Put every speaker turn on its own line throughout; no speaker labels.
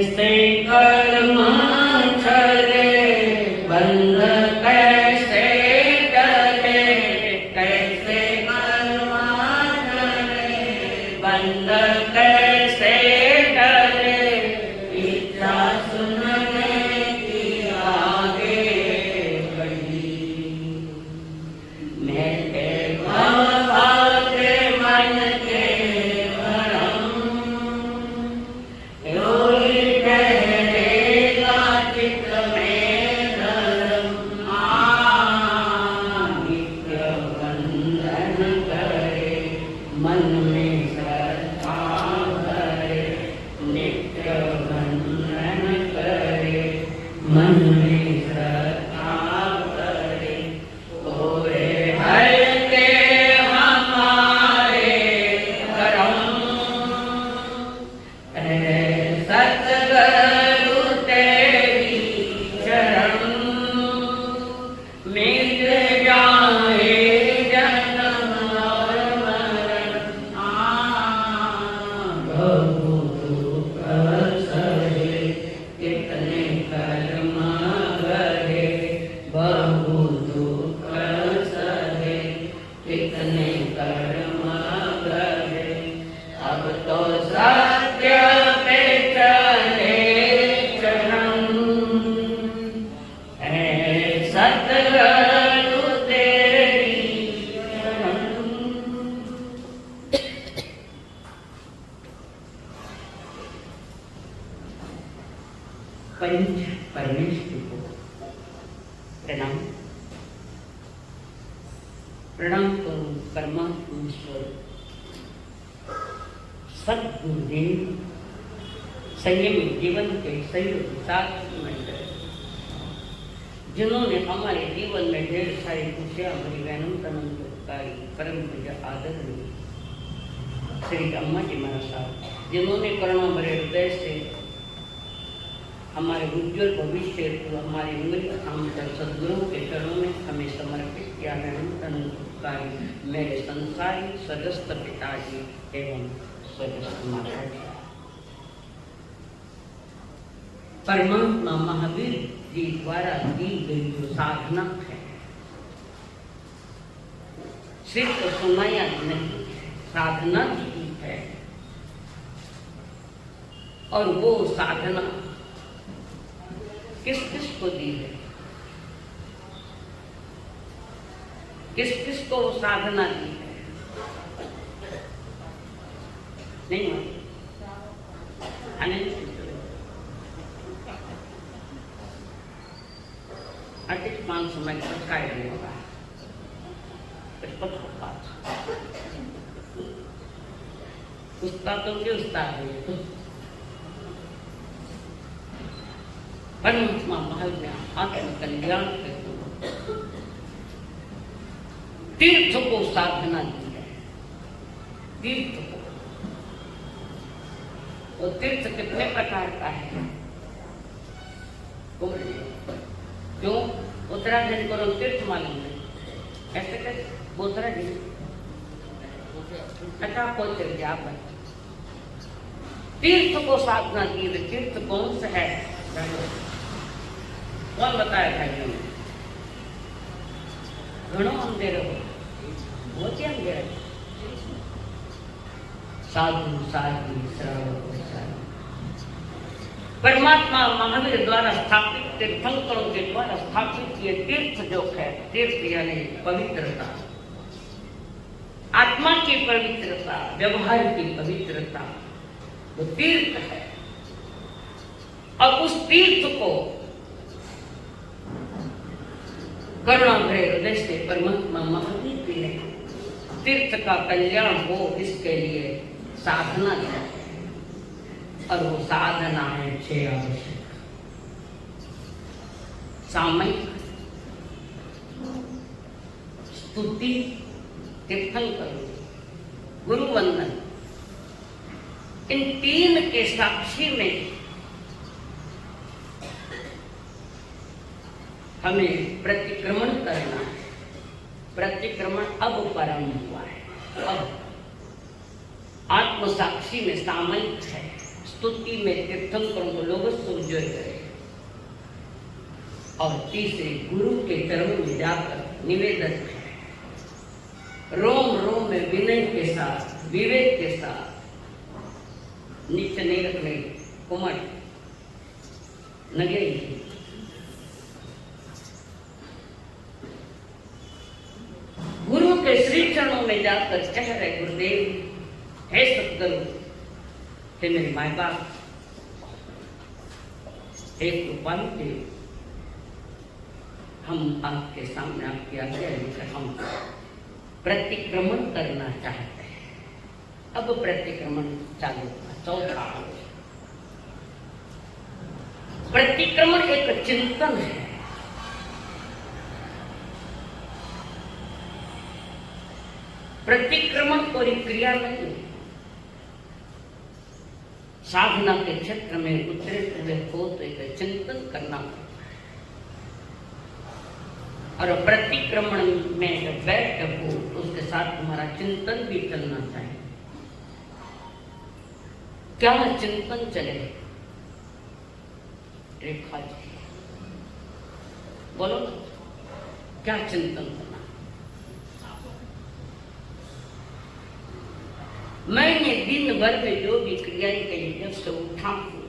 कैसे कर्म छले बंध कैसे टले, कैसे कर्म छले बंध कैसे टले, इच्छा सुनने की आगे बढ़ी। मेरे भागे मन के भरम, रोई ठहरेगा चित्त में धर्म। नित्य बंधन करे मन में श्रद्धा भरे, नित्य बंधन करे मन में श्रद्धा भरे। ओरे हल्के हमारे करम, सतगुरु तेरी चरण, मिल जाए जन्म और मरण। बहु दुख सहे कितने कर्म गहे, बहु दुख सहे कितने कर्म गहे। अब तो सत्य पे चले चरण, है सतगुरु तेरी शरण। पंच परमेश्वर को प्रणाम। प्रणाम करूं परमात्मा स्वरूप सद्गुरुदेव, संयमी जीवन के सहयोगी साथी मंडल, जिन्होंने हमारे जीवन में ढेर सारी खुशियां भरी अनंतकारी परम पूज्य आदरणीय श्री अम्मा जी महाराज साहब, जिन्होंने करुणा भरे हृदय से हमारे उज्ज्वल भविष्य को हमारी उंगली थाम कर सद्गुरुओं के चरणों में हमें समर्पित किया है। अनंतकारी मेरे संसारी स्वर्गस्थ पिताजी एवं स्वर्गस्थ माता जी, परमात्मा महावीर जी द्वारा दी गई जो साधना है सिर्फ सुनाया नहीं, साधना की है। और वो साधना किस किस को दी है, किस किस को वो साधना दी है? नहीं अधिक 5 समय तक काय होगा उस्ताद तो क्या उस्ताद है, परमात्मा महाज्ञान आत्म कल्याण के तीर्थ को साधना दी है। तीर्थ को, और तीर्थ कितने प्रकार का है? क्यों उत्तराखंड को तीर्थ मालूम नहीं? ऐसे कैसे उत्तराखंड? अच्छा कोई तीर्थ आप तीर्थ को साधना की, तीर्थ कौन सा है? कौन बताया था? घणो अंधेर हो, बहुत ही अंधेर। साधु साधु श्रवण, परमात्मा महावीर द्वारा स्थापित तीर्थंकरों के द्वारा स्थापित ये तीर्थ जो है, तीर्थ यानी पवित्रता, आत्मा की पवित्रता, व्यवहार की पवित्रता, वो तीर्थ है। और उस तीर्थ को करुणा भरे हृदय से परमात्मा महावीर जी ने तीर्थ का कल्याण हो इसके लिए साधना है। और वो साधना है 6 आवश्यक। सामयिक, स्तुति, तीर्थंकर, गुरु वंदन, इन 3 के साक्षी में हमें प्रतिक्रमण करना है। प्रतिक्रमण अब प्रारंभ हुआ है। अब आत्म साक्षी में सामयिक है, स्तुति में तीर्थंकरों को लोग सूर्य करे। और तीसरे गुरु के चरणों में जाकर निवेदन है, रोम रोम में विनय के साथ विवेक के साथ नीचे नहीं रखने कुमट नगे। गुरु के श्री चरणों में जाकर कह रहे गुरुदेव हे सतगुरु, हे मेरे माए बाप, हे कृपालु देव, हम आपके सामने आपकी आज्ञा लेकर हम प्रतिक्रमण करना चाहते हैं। अब प्रतिक्रमण चालू हुआ। चौथा प्रतिक्रमण एक चिंतन है। प्रतिक्रमण कोई क्रिया नहीं, साधना के क्षेत्र में उतरे हुए हो तो एक चिंतन करना पड़ता है। और प्रतिक्रमण में जब बैठ हो तो उसके साथ तुम्हारा चिंतन भी चलना चाहिए। क्या चिंतन चले? रेखा जी बोलो, क्या चिंतन करना? मैंने दिन भर में जो भी क्रियाएं कही, जब से उठा हूं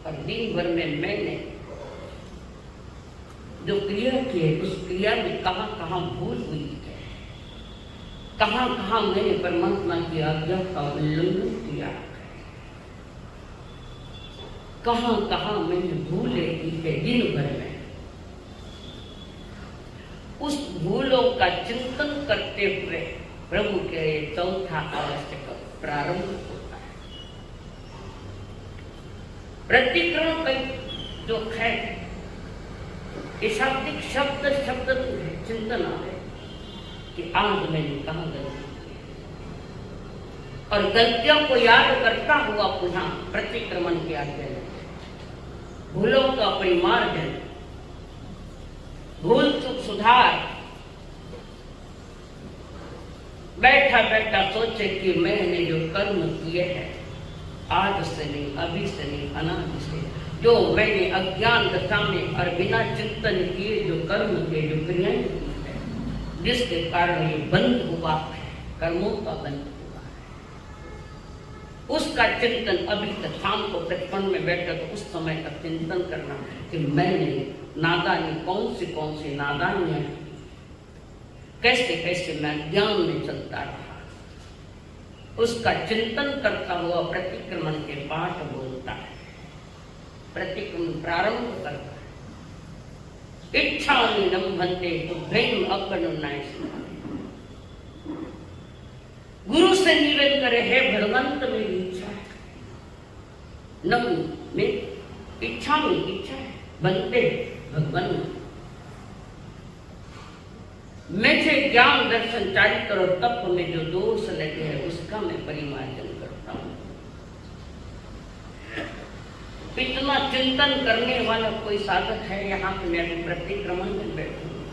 और दिन भर में मैंने जो क्रिया की है, उस क्रिया में कहां कहां भूल हुई है, कहां कहां मैंने परमात्मा की आज्ञा का उल्लंघन किया है, कहां कहां मैंने भूले की है दिन भर में, उस भूलों का चिंतन करते हुए प्रभु के चौथा आवश्यक प्रारंभ होता है। प्रतिक्रमण का जो है शाब्दिक शब्द शब्द चिंतन आ है कि आज मैंने कहा गलती, और गलतियों को याद करता हुआ पुनः प्रतिक्रमण की आज्ञा, भूलों का परिमार्जन, भूल चूक सुधार। बैठा बैठा सोचे कि मैंने जो कर्म किए हैं आज से नहीं, अभी से नहीं, अनादि से, जो मैंने अज्ञान दशा में और बिना चिंतन किए जो कर्म किए, जो क्रियाएं की है, जिसके कारण ये बंद हुआ है, कर्मों का बंद हुआ है, उसका चिंतन अभी तक शाम को प्रतिपन्न में बैठा तो उस समय का चिंतन करना कि मैंने नादानी कौन सी नादानियां, कैसे कैसे मैं ज्ञान में चलता रहा, उसका चिंतन करता हुआ प्रतिक्रमण के पाठ बोलता है, प्रतिक्रमण प्रारंभ करता है। इच्छा निलंभन्ते तुभ्यं अपनुनाय। गुरु से निवेदन करे, हे भगवंत मेरी इच्छा है, नम में इच्छा में इच्छा है, बनते भगवान मुझे ज्ञान दर्शन चारित्र और तप में जो दोष लगे हैं उसका मैं परिमार्जन करता हूं। इतना चिंतन करने वाला कोई साधक है यहाँ पे? मैं अभी प्रतिक्रमण में बैठूंगा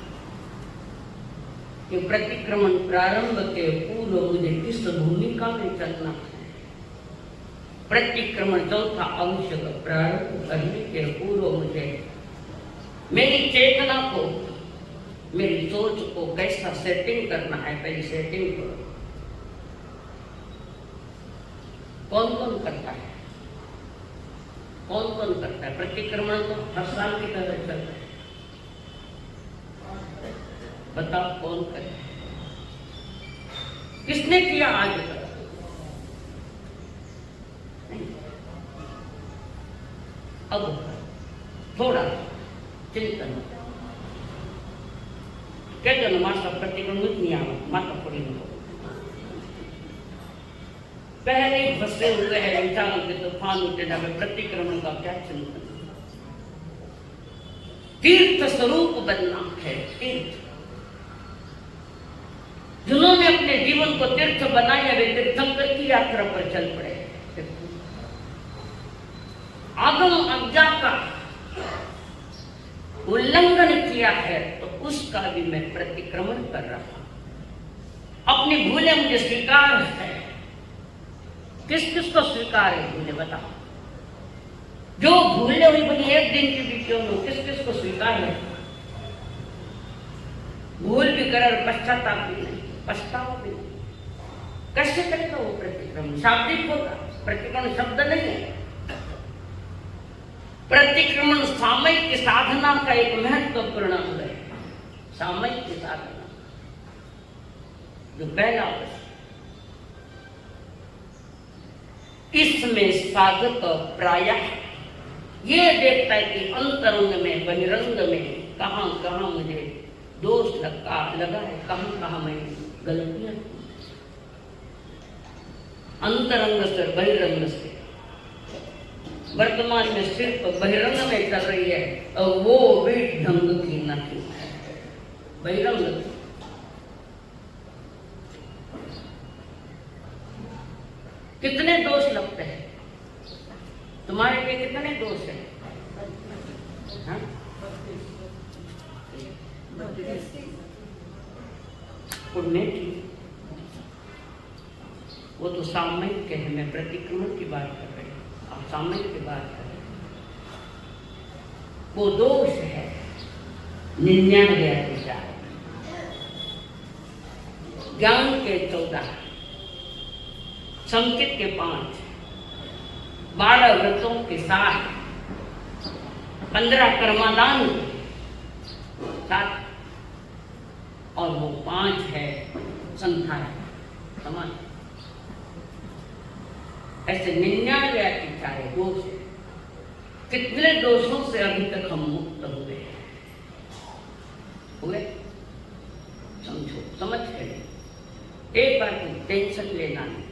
कि प्रतिक्रमण प्रारंभ के पूर्व मुझे किस भूमिका में चलना है। प्रतिक्रमण चौथा आवश्यक प्रारंभ करने के पूर्व मुझे मेरी चेतना को, मेरी सोच को कैसा सेटिंग करना है, पहले सेटिंग करो। कौन कौन करता है? कौन कौन करता है प्रतिक्रमण? तो हर साल की तरह चलता है। बताओ कौन करे? किसने किया आज तक? अब थोड़ा चिंतन कहते ना, माता प्रतिक्रमण नहीं आवा, माता पड़ी नहीं। पहले फंसे हुए हैं इंसानों के तूफान उठे जावे, प्रतिक्रमण का क्या चिंतन? तीर्थ स्वरूप बनना है। तीर्थ जिन्होंने अपने जीवन को तीर्थ बनाया वे तीर्थंकर की यात्रा पर चल पड़े। आगम आज्ञा का उल्लंघन किया है तो उसका भी मैं प्रतिक्रमण कर रहा हूं। अपनी भूलें मुझे स्वीकार है। किस किस को स्वीकार है मुझे बताओ? जो भूले हुई भली एक दिन की भी क्यों हो, किस किस को स्वीकार है? भूल भी कर और पश्चाताप भी नहीं, पछतावा भी नहीं। कैसे करेगा वो प्रतिक्रमण? शाब्दिक होगा, प्रतिक्रमण शब्द नहीं है। प्रतिक्रमण सामयिक साधना का एक महत्वपूर्ण अंग है। सामयिक साधना जो पहला वर्ष, इसमें साधक प्रायः ये देखता है कि अंतरंग में बहिरंग में कहां कहां मुझे दोष लगा है, कहां कहां मैं गलतियां, अंतरंग से बहिरंग से। वर्तमान में सिर्फ बहिरंग में चल रही है और वो भी ढंग की नहीं है। बहिरंग कितने दोष लगते हैं तुम्हारे लिए? कितने दोष है? हाँ? पुण्य की वो तो सामयिक के हैं। मैं प्रतिक्रमण की बात कर रही हूँ, आप सामयिक की बात कर रहे हैं। वो दोष है 99 अतिचार, ज्ञान के 14, संकेत के 5, 12 व्रतों के 7, 15 कर्मादान 7 और वो 5 है संधान समान। ऐसे 99 अतिचार है, दोष है। कितने दोषों से अभी तक हम मुक्त हुए? समझो, समझ के एक बार टेंशन लेना नहीं,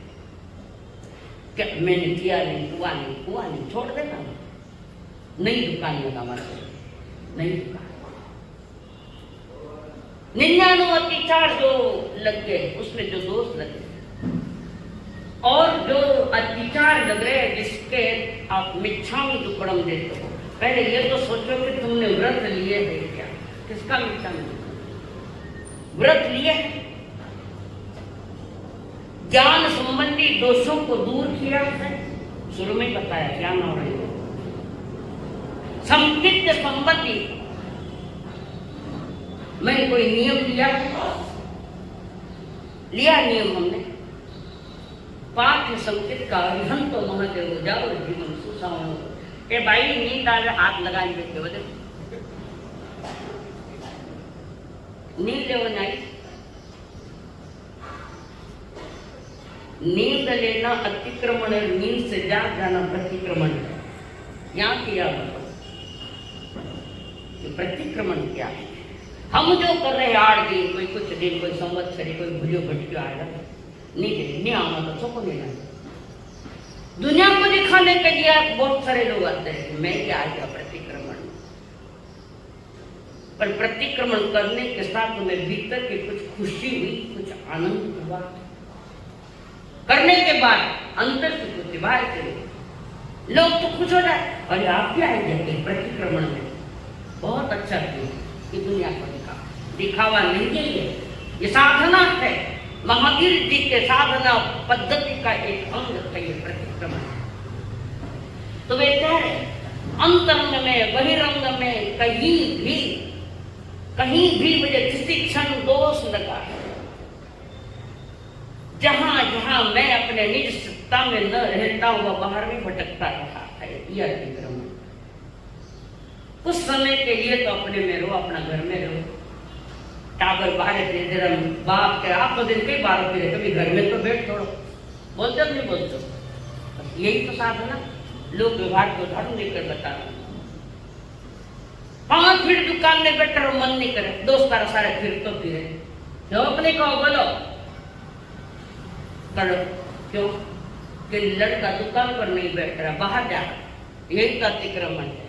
क्या मैंने किया नहीं, हुआ नहीं, छोड़ देना। नई दुकान लगा मारे, नई दुकान 99 अतिचार जो लग गए, उसमें जो दोष लगे और जो अतिचार लग रहे हैं जिसके आप मिच्छामि दुक्कड़म देते हो। पहले ये तो सोचो कि तुमने व्रत लिए है क्या? किसका मिच्छामि दुक्कड़म? व्रत लिए, ज्ञान संबंधी दोषों को दूर किया है, शुरू में बताया ज्ञान और संकित संबंधी मैं कोई नियम लिया नियम हमने पाठ संकेत का अरिहंत तो महादेव हो जाओ जीवन सुसावन हो। ए भाई नींद आ रहा, हाथ लगा देते बदे नींद ले नहीं, नींद लेना अतिक्रमण है, नींद से जाग जाना प्रतिक्रमण है। यहाँ किया बताओ प्रतिक्रमण क्या है? हम जो कर रहे हैं 8 दिन, कोई कुछ दिन, कोई संवत्सरी, कोई भूलियो भटकियो आएगा नहीं आना तो सबको लेना। दुनिया को दिखाने के लिए बहुत सारे लोग आते हैं मैं क्या आ गया प्रतिक्रमण, पर प्रतिक्रमण करने के साथ तुम्हें भीतर की कुछ खुशी हुई, कुछ आनंद हुआ। करने के बाद अंदर से कुछ बाहर से लोग तो खुश हो जाए, अरे आप क्या आएंगे प्रतिक्रमण में, बहुत अच्छा किया। ये दुनिया को दिखावा नहीं है, ये साधना है। महावीर जी के साधना पद्धति का एक अंग है ये प्रतिक्रमण। तो वे कह रहे अंतरंग में बहिरंग में कहीं भी मुझे किसी क्षण दोष लगा है, जहां जहां मैं अपने निज सत्ता में न रहता हुआ बाहर में भटकता रहा है, यह अतिक्रमण। कुछ समय के लिए तो अपने में रहो, अपना घर में रहो, टाबर बाहर थे, बाप के आप तो दिन कई बार होते रहे, कभी घर में तो बैठ छोड़ो, बोलते नहीं बोलते। यही तो साधना लोक व्यवहार को उदाहरण देकर बता रहे। 5 फीट दुकान में बैठा रहो, मन नहीं करे, दोस्त सारे फिर तो फिरे, जो अपने को बोलो करो, क्यों कि लड़का दुकान पर नहीं बैठ रहा, बाहर जा रहा। यही तो अतिक्रमण है।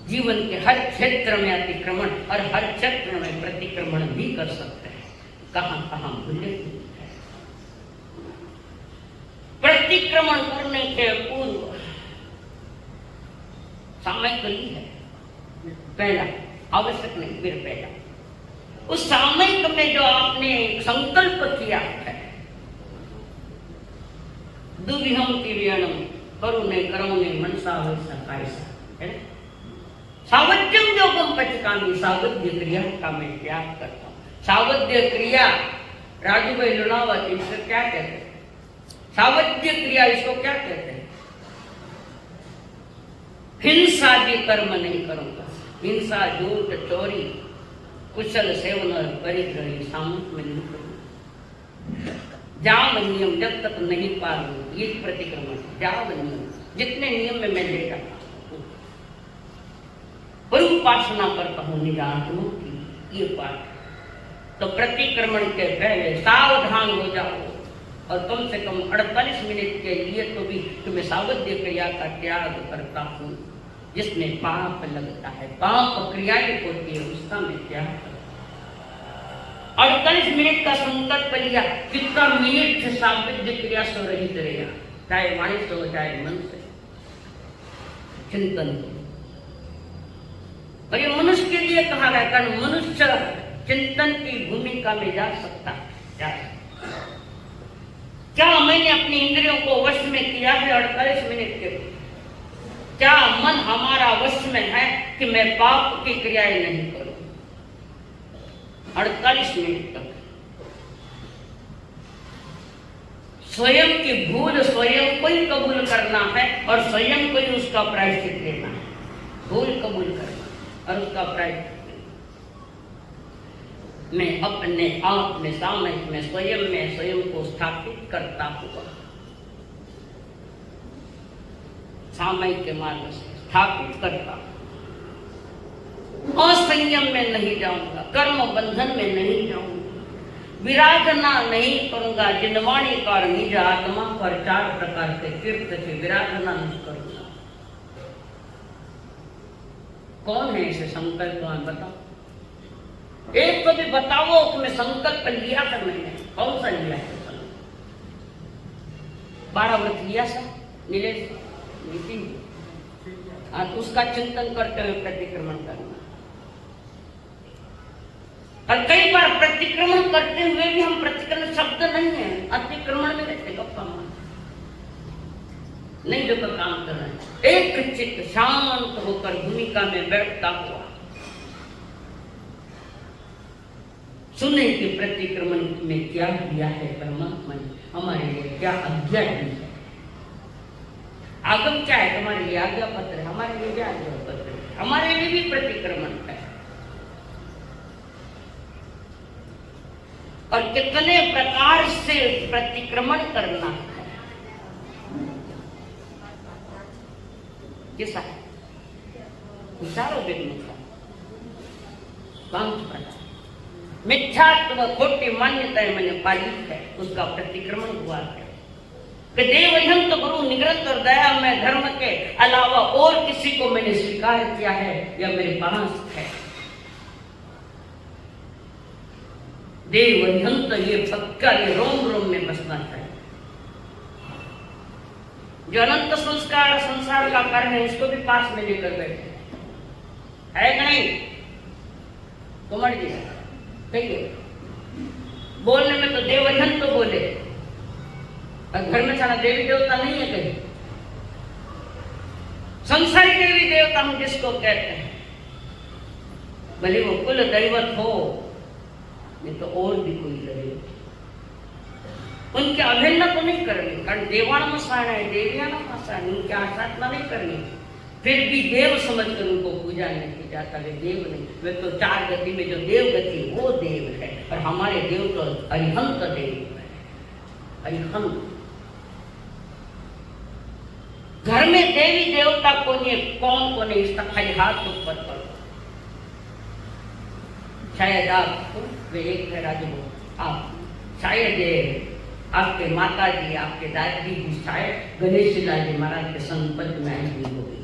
जीवन के हर क्षेत्र में अतिक्रमण और हर क्षेत्र में प्रतिक्रमण भी कर सकते हैं। कहां कहां भूले प्रतिक्रमण करने के पूर्व सामयिक है पहला, आवश्यक नहीं, फिर पहला। उस सामयिक में जो आपने संकल्प किया है, दुविहम तिर्यणम करो नहीं करो नहीं मनसा वैसा कायसा है ना। सावध्यम योगम पचकामी, सावध्य क्रिया का मैं त्याग करता हूँ। सावध्य क्रिया राजू भाई लुनावत इसको क्या कहते हैं? सावध्य क्रिया इसको क्या कहते हैं? हिंसा भी कर्म नहीं करूंगा। हिंसा, झूठ, चोरी, कुशल सेवन और परिग्रही सामूहिक में नहीं करूंगा। जाव नियम जब तक नहीं पालू, ये प्रतिक्रमण। जाव नियम, जितने नियम में मैं ले जाता हूँ, पर उपासना करता हूँ निरात्मा की, ये पाठ। तो प्रतिक्रमण के पहले सावधान हो जाओ और कम से कम 48 मिनट के लिए तो भी तुम्हें सावध्य क्रिया का त्याग करता हूँ। जिसमें पाप लगता है, पाप क्रियाएं होती है, उसका मैं त्याग करता हूँ। 48 मिनट का संकल्प लिया, कितना मिनट से सावध्य क्रिया से रहित रहेगा, चाहे वाणी से हो चाहे मन से, चिंतन। और ये मनुष्य के लिए कहा गया, कारण मनुष्य चिंतन की भूमिका में जा सकता है। क्या मैंने अपनी इंद्रियों को वश में किया है 48 मिनट के? क्या मन हमारा वश में है कि मैं पाप की क्रियाएं नहीं करूं? 48 मिनट तक स्वयं की भूल स्वयं को ही कबूल करना है और स्वयं को ही उसका प्रायश्चित लेना है। भूल कबूल करना और उसका प्रायश्चित। मैं अपने आप में सामयिक में स्वयं को स्थापित करता हुआ, सामयिक के मार्ग से स्थापित करता, असंयम में नहीं जाऊंगा, कर्म बंधन में नहीं जाऊंगा, विराधना नहीं करूंगा। जिनवाणी कर निज आत्मा पर 4 प्रकार के तीर्थ से विराधना नहीं करूंगा। कौन है इसे संकल्प बताओ? एक तो भी बताओ कि मैं संकल्प लिया था मैंने, कौन सा लिया है? 12 व्रत लिया था नीलेश नीतिन, उसका चिंतन करते हुए प्रतिक्रमण करना। और कई बार प्रतिक्रमण करते हुए भी हम, प्रतिक्रमण शब्द नहीं है, अतिक्रमण में रहते गप्पा नहीं जो काम कर रहे हैं, एक चित्त शांत होकर भूमिका में बैठता हुआ सुने कि प्रतिक्रमण में क्या दिया है परमात्मा ने, हमारे लिए क्या आज्ञा दी है। आगम क्या है? तुम्हारे लिए आज्ञा पत्र है, हमारे लिए क्या आज्ञा पत्र है? हमारे लिए भी प्रतिक्रमण है। और कितने प्रकार से प्रतिक्रमण करना है, कैसा है? विचारो बेटा, 5 प्रकार। मिथ्यात्व खोटी मान्यताएं मैंने पाली है, उसका प्रतिक्रमण हुआ है। कि देवयंत गुरु निग्रंथ और दया में धर्म के अलावा और किसी को मैंने स्वीकार किया है या मेरे पास है। देवयंत ये पक्का, ये रोम रोम में बसना चाहिए। जो अनंत संस्कार संसार का कारण है, इसको भी पास में लेकर बैठे है कि नहीं? कुमार जी कहिए, बोलने में तो देवयंत तो बोले, और घर में सारा देवी देवता नहीं है कहीं। संसारी देवी देवता हम जिसको कहते हैं, भले वो कुल दैवत हो नहीं तो और भी कोई दैवत, उनकी अवहेलना तो नहीं करनी, कारण देवान मसाना है, देवियाना मसाना, उनकी आराधना नहीं करनी। फिर भी देव समझकर उनको पूजा नहीं की जाता। वे देव नहीं, वे तो 4 गति में जो देव गति वो देव है, और हमारे देव तो अरिहंत देव है। अरिहंत घर में देवी देवता को नहीं, कौन को नहीं, इसका खाली हाथ ऊपर करो। शायद आप वे एक है राजू, आप शायद आपके माता जी, आपके दादी जी शायद गणेश लाल जी महाराज के संपर्क में आई हुई होगी।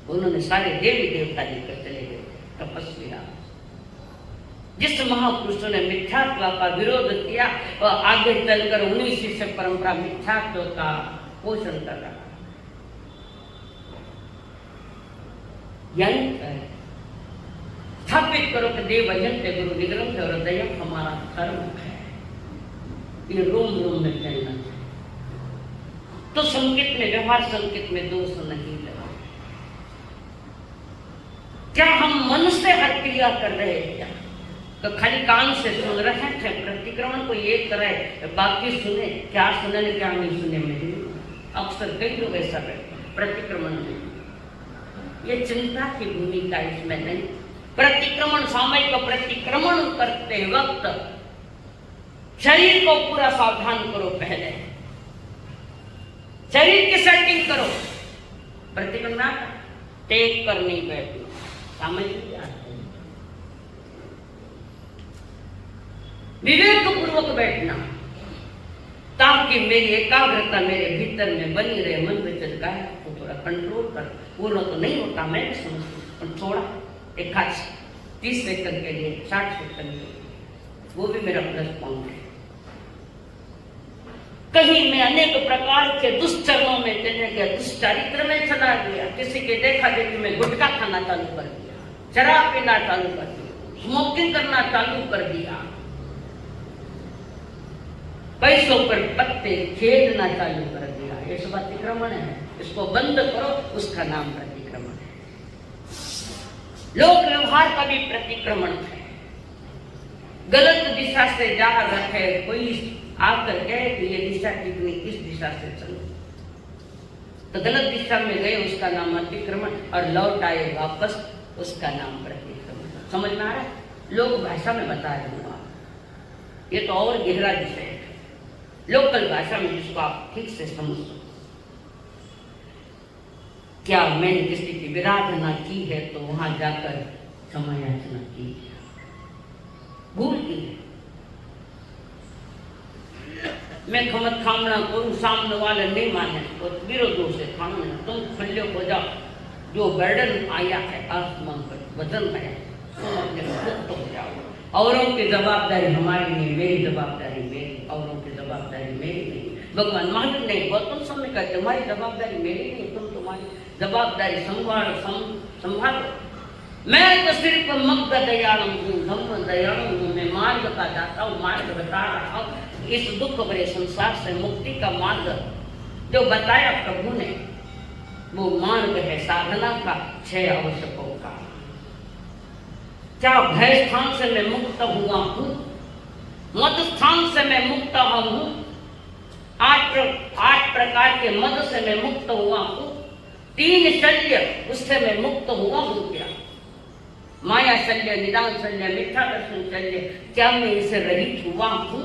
उन्होंने सारे देवी देवता लेकर चले गए तपस्वी। जिस महापुरुषों ने मिथ्यात्व का विरोध किया और आगे चलकर 19 शिष्य परंपरा मिथ्यात्व का पोषण कर रहा। स्थापित करो कि देव अजंत गुरु निग्रंथ और दया हमारा धर्म है। ये रोम रोम में फैलना चाहिए। तो संकेत में, व्यवहार संकेत में दोष नहीं लगा। क्या हम मन से हर क्रिया कर रहे हैं क्या? तो खाली कान से सुन रहे थे, प्रतिक्रमण को ये करे, बाकी सुने, क्या सुने क्या नहीं सुने में अक्सर कई लोग ऐसा करते हैं। प्रतिक्रमण में ये चिंता की भूमिका इसमें नहीं। प्रतिक्रमण, सामयिक प्रतिक्रमण करते वक्त शरीर को पूरा सावधान करो, पहले शरीर की सेटिंग करो। प्रतिक्रमण टेक कर नहीं बैठना, सामयिक विवेक पूर्वक बैठना, ताकि मेरी एकाग्रता मेरे भीतर में बनी रहे। मन में चल रहा है तो थोड़ा कंट्रोल कर, पूर्ण तो नहीं होता मैं भी समझती, पर थोड़ा एक 30 सेकंड के लिए, 60 सेकंड के लिए, वो भी मेरा प्लस पॉइंट है। कहीं मैं अनेक प्रकार के दुष्चरणों में चले गया, दुष्चरित्र में चला गया, किसी के देखा देखी में गुटखा खाना चालू कर दिया, शराब पीना चालू कर दिया, स्मोकिंग करना चालू कर दिया, पैसों पर पत्ते खेलना चालू कर दिया। ये सब अतिक्रमण है, इसको बंद करो, उसका नाम प्रतिक्रमण है। लोक व्यवहार का भी प्रतिक्रमण है। गलत दिशा से जा रहे, कोई आकर कहे कि ये दिशा ठीक नहीं, किस दिशा से चलो, तो गलत दिशा में गए, उसका नाम अतिक्रमण, और लौट आए वापस, उसका नाम प्रतिक्रमण। समझ में आ रहा है? लोक भाषा में बता रहे हूँ, ये तो और गहरा विषय है, लोकल भाषा में जिसको आप ठीक से समझ सको। क्या मैंने किसी की विराधना की है तो वहां जाकर समय याचना की, भूल की है। मैं खमत खामना करूं, सामने वाले नहीं माने तो विरोधों से खाना, तुम खुले हो जाओ। जो बर्डन आया है आसमान पर, वजन आया, तुम अपने मुक्त हो जाओ। औरों की जवाबदारी हमारी नहीं, मेरी जवाबदारी मेरी, औरों की जवाबदारी मेरी नहीं। भगवान महावीर नहीं, गौतम समय कहते तुम्हारी जवाबदारी मेरी नहीं, तुम तुम्हारी जवाबदारी संभालो। मैं तो सिर्फ मग्ध दयालु हूँ, धम्म दयालु हूँ, मैं मार्ग का दाता हूँ, मार्ग बता रहा हूँ। इस दुख भरे संसार से मुक्ति का मार्ग जो बताया प्रभु ने, वो मार्ग है साधना का, 6 आवश्यकों का। क्या भय स्थान से मैं मुक्त हुआ हूँ, मद स्थान से मैं मुक्त हूँ, 8 प्रकार के मद से मैं मुक्त हुआ हूँ, 3 शल्य उससे मैं मुक्त हुआ हूँ क्या? माया शल्य, निदान शल्य, मिथ्या दर्शन शल्य, क्या मैं इसे रहित हुआ हूँ?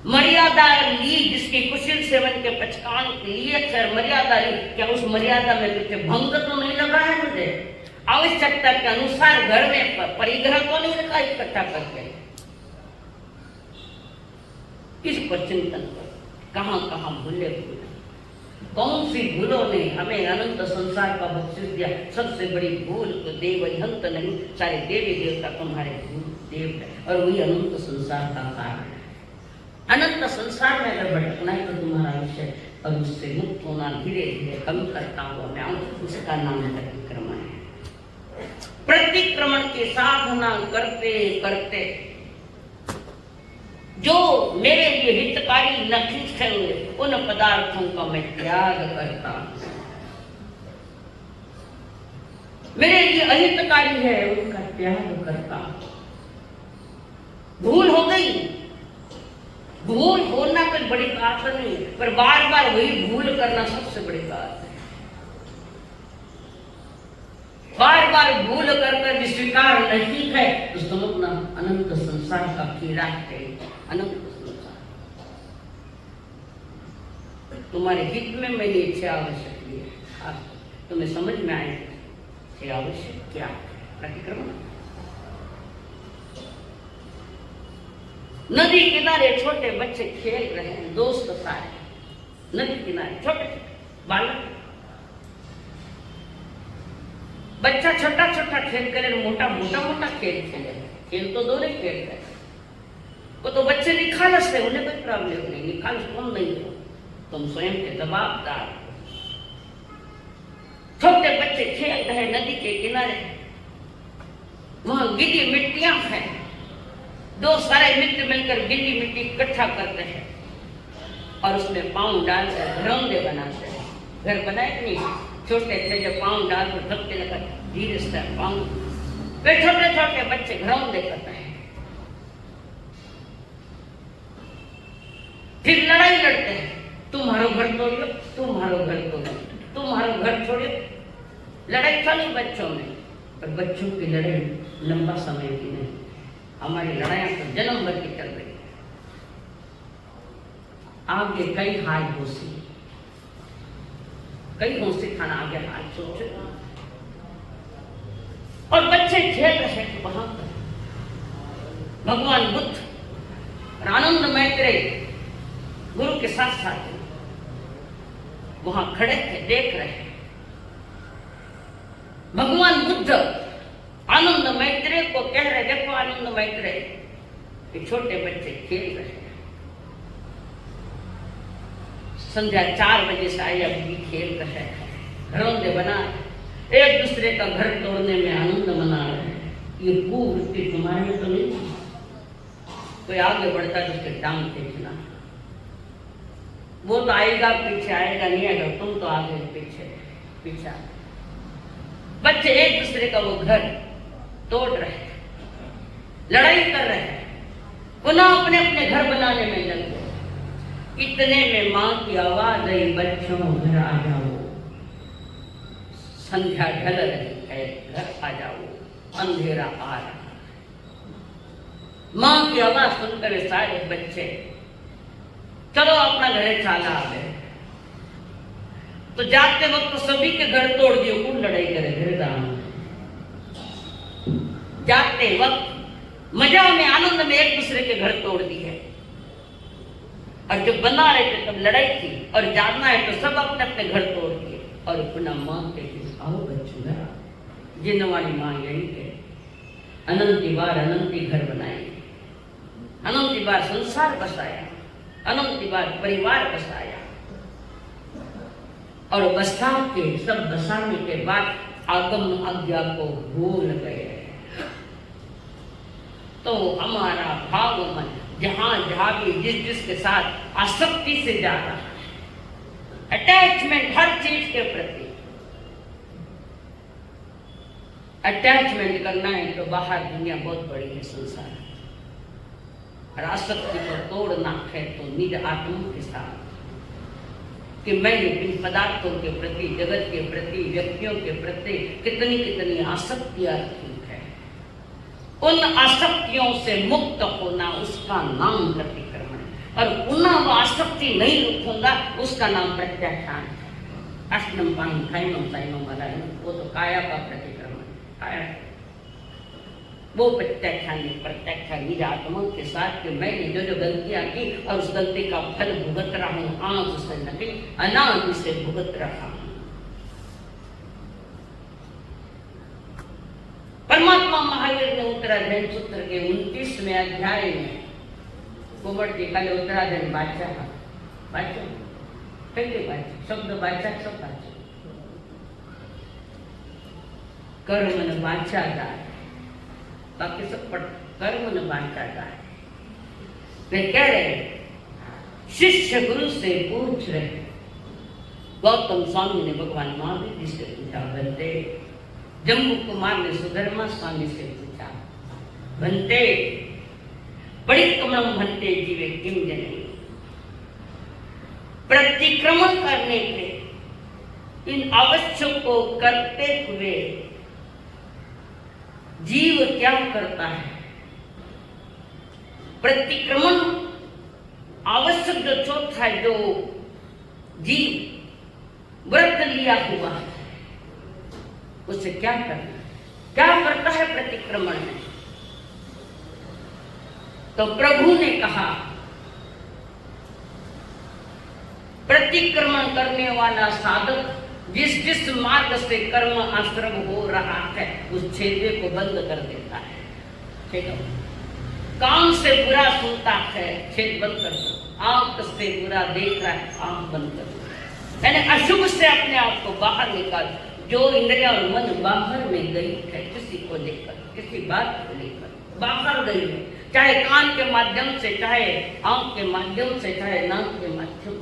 मर्यादा ली, जिसकी कुशल सेवन के पचकान के लिए खैर मर्यादा ली, क्या उस मर्यादा में कुछ भंग तो नहीं लगा है मुझे? आवश्यकता के अनुसार घर में परिग्रह तो नहीं रखा इकट्ठा करके? इस पर चिंतन करो, कहाँ कहाँ भूले भूले, कौन सी भूलों ने हमें अनंत संसार का बख्शिश दिया? सबसे बड़ी भूल तो देव हंत नहीं, सारे देवी देवता तुम्हारे देव है, और वही अनंत संसार का कारण है। अनंत संसार में अगर भटकना है तो तुम्हारा विषय, और उससे मुक्त होना धीरे धीरे कम करता हुआ मैं आऊँ, उसका नाम प्रतिक्रमण है। प्रतिक्रमण की साधना करते करते जो मेरे लिए हितकारी न खींचे हुए उन पदार्थों का मैं त्याग करता हूं। मेरे लिए अहितकारी है उनका त्याग करता हूं। भूल हो गई, भूल होना कोई बड़ी बात नहीं, पर बार बार वही भूल करना सबसे बड़ी बात है। बार बार भूल कर स्वीकार नहीं है तो समझना अनंत संसार का कीड़ा है। अनंत संसार तुम्हारे हित में मैंने 6 आवश्यक लिए, आप तुम्हें समझ में आए 6 आवश्यक क्या प्रतिक्रमण। नदी किनारे छोटे बच्चे खेल रहे हैं, दोस्त सारे नदी किनारे, छोटे छोटे बालक। बच्चा छोटा छोटा खेल करे, मोटा मोटा खेल खेले, खेल तो दोनों खेल रहे। वो तो बच्चे निखालस है, उन्हें कोई प्रॉब्लम नहीं, निखालस तुम नहीं हो, तुम स्वयं के जवाबदार हो। छोटे बच्चे खेल रहे नदी के किनारे, वहां गीली मिट्टियां हैं, 2 सारे मित्र मिलकर गीली मिट्टी इकट्ठा करते हैं, और उसमें पाँव डालकर घरौंदे बनाते हैं। घर बनाए नहीं, छोटे थे जब पाँव डालकर धक्के लगा धीरे से पाँव, वे छोटे छोटे बच्चे घरौंदे करते हैं। फिर लड़ाई लड़ते हैं, तुम्हारो घर तोड़ियो, तुम्हारो घर तोड़ियो, तुम्हारो घर छोड़ियो। लड़ाई चली बच्चों में, पर बच्चों की लड़ाई लंबा समय की नहीं, हमारी लड़ाइयां तो जन्म भर की चल रही है। आगे कई हाल होशी, कई होशी खाना आगे हाल सोचो। और बच्चे खेल रहे थे वहां पर। भगवान बुद्ध और आनंद मैत्रेय गुरु के साथ साथ वहां खड़े थे, देख रहे हैं। भगवान बुद्ध आनंद मैत्रेय को कह रहे, देखो आनंद मैत्रेय, कि छोटे बच्चे खेल रहे हैं, संध्या 4 बजे से आए अभी खेल रहे हैं, घरौंदे बना एक दूसरे का घर तोड़ने में आनंद मना रहे हैं। ये कुवृत्ति तुम्हारे में तो नहीं? कोई आगे बढ़ता है उसके टांग खींचना, वो तो आएगा पीछे, आएगा नहीं आएगा, तुम तो आगे पीछे पीछे। बच्चे एक दूसरे का वो घर तोड़ रहे हैं, लड़ाई कर रहे हैं, पुनः अपने अपने घर बनाने में लग गए। इतने में मां की आवाज आई, बच्चों घर आ जाओ, संध्या ढल रही है, घर आ जाओ, अंधेरा आ रहा है। मां की आवाज सुनकर सारे बच्चे चलो अपना घरे चाला आ गए। तो जाते वक्त तो सभी के घर तोड़ दिए, कौन लड़ाई करे घर दाम। जाते वक्त मजा में आनंद में एक दूसरे के घर तोड़ दिए, और जब बना रहे थे तब लड़ाई थी, और जाना है तो सब अपने अपने घर तोड़ दिए। और पुनः मां के आओ बच्चों घर, जिन वाली मां यही है, अनंती बार अनंती घर बनाए, अनंती बार संसार बसाया, अनंती बार परिवार बसाया। और बसा के सब बसाने के बाद आगम आज्ञा को भूल गए। तो हमारा भाव मन जहां जहां भी जिस जिसके साथ आसक्ति से जा रहा है, अटैचमेंट हर चीज के प्रति अटैचमेंट करना है, तो बाहर दुनिया बहुत बड़ी है, संसार, और आसक्ति को तोड़ना है तो निज आत्मा के साथ, कि मैं इन पदार्थों के प्रति, जगत के प्रति, व्यक्तियों के प्रति कितनी कितनी आसक्तियां रखी है। उन आसक्तियों से मुक्त होना, उसका नाम प्रतिक्रमण है। और पुनः वो आसक्ति नहीं रुकूंगा, उसका नाम प्रत्याख्यान है। अष्टम पाणी खाइनम साइनम मलाइनम, वो तो काया का प्रतिक्रमण, काया वो प्रत्याख्यान निज आत्मा के साथ, कि मैंने जो जो गलतियां की और उस गलती का फल भुगत रहा हूं, आंख से नहीं अनादि से भुगत रहा हूं। परमात्मा महावीर ने उत्तराधीन सूत्र के 29वें अध्याय में कुंवर जी का उत्तराधीन बादशाह शब्द बादशाह सब बादशाह कर्म न बादशाह गाय, बाकी सब कर्म न बादशाह गाय। वे कह रहे, शिष्य गुरु से पूछ रहे, गौतम स्वामी ने भगवान महावीर जी से पूछा, बनते। जम्मू कुमार ने सुधर्मा स्वामी से पूछा, बनते परिक्रमण भन्ते जीवे किम जने। प्रतिक्रमण करने के इन आवश्यक को करते हुए जीव क्या करता है? प्रतिक्रमण आवश्यक जो चौथा है, जो जीव व्रत लिया हुआ है, उसे क्या करना, क्या करता है प्रतिक्रमण में? तो प्रभु ने कहा, प्रतिक्रमण करने वाला साधक जिस जिस मार्ग से कर्म आश्रम हो रहा है, उस छेदे को बंद कर देता है। ठीक है, कान से बुरा सुनता है, छेद बंद कर दो। आंख से बुरा देख रहा है, आंख बंद कर दो। यानी अशुभ से अपने आप को बाहर निकाल। जो इंद्रिया और मन बाहर में गई है, किसी को लेकर, किसी बात को लेकर बाहर गई है, चाहे कान के माध्यम से, चाहे आंख के माध्यम से, चाहे नाक के माध्यम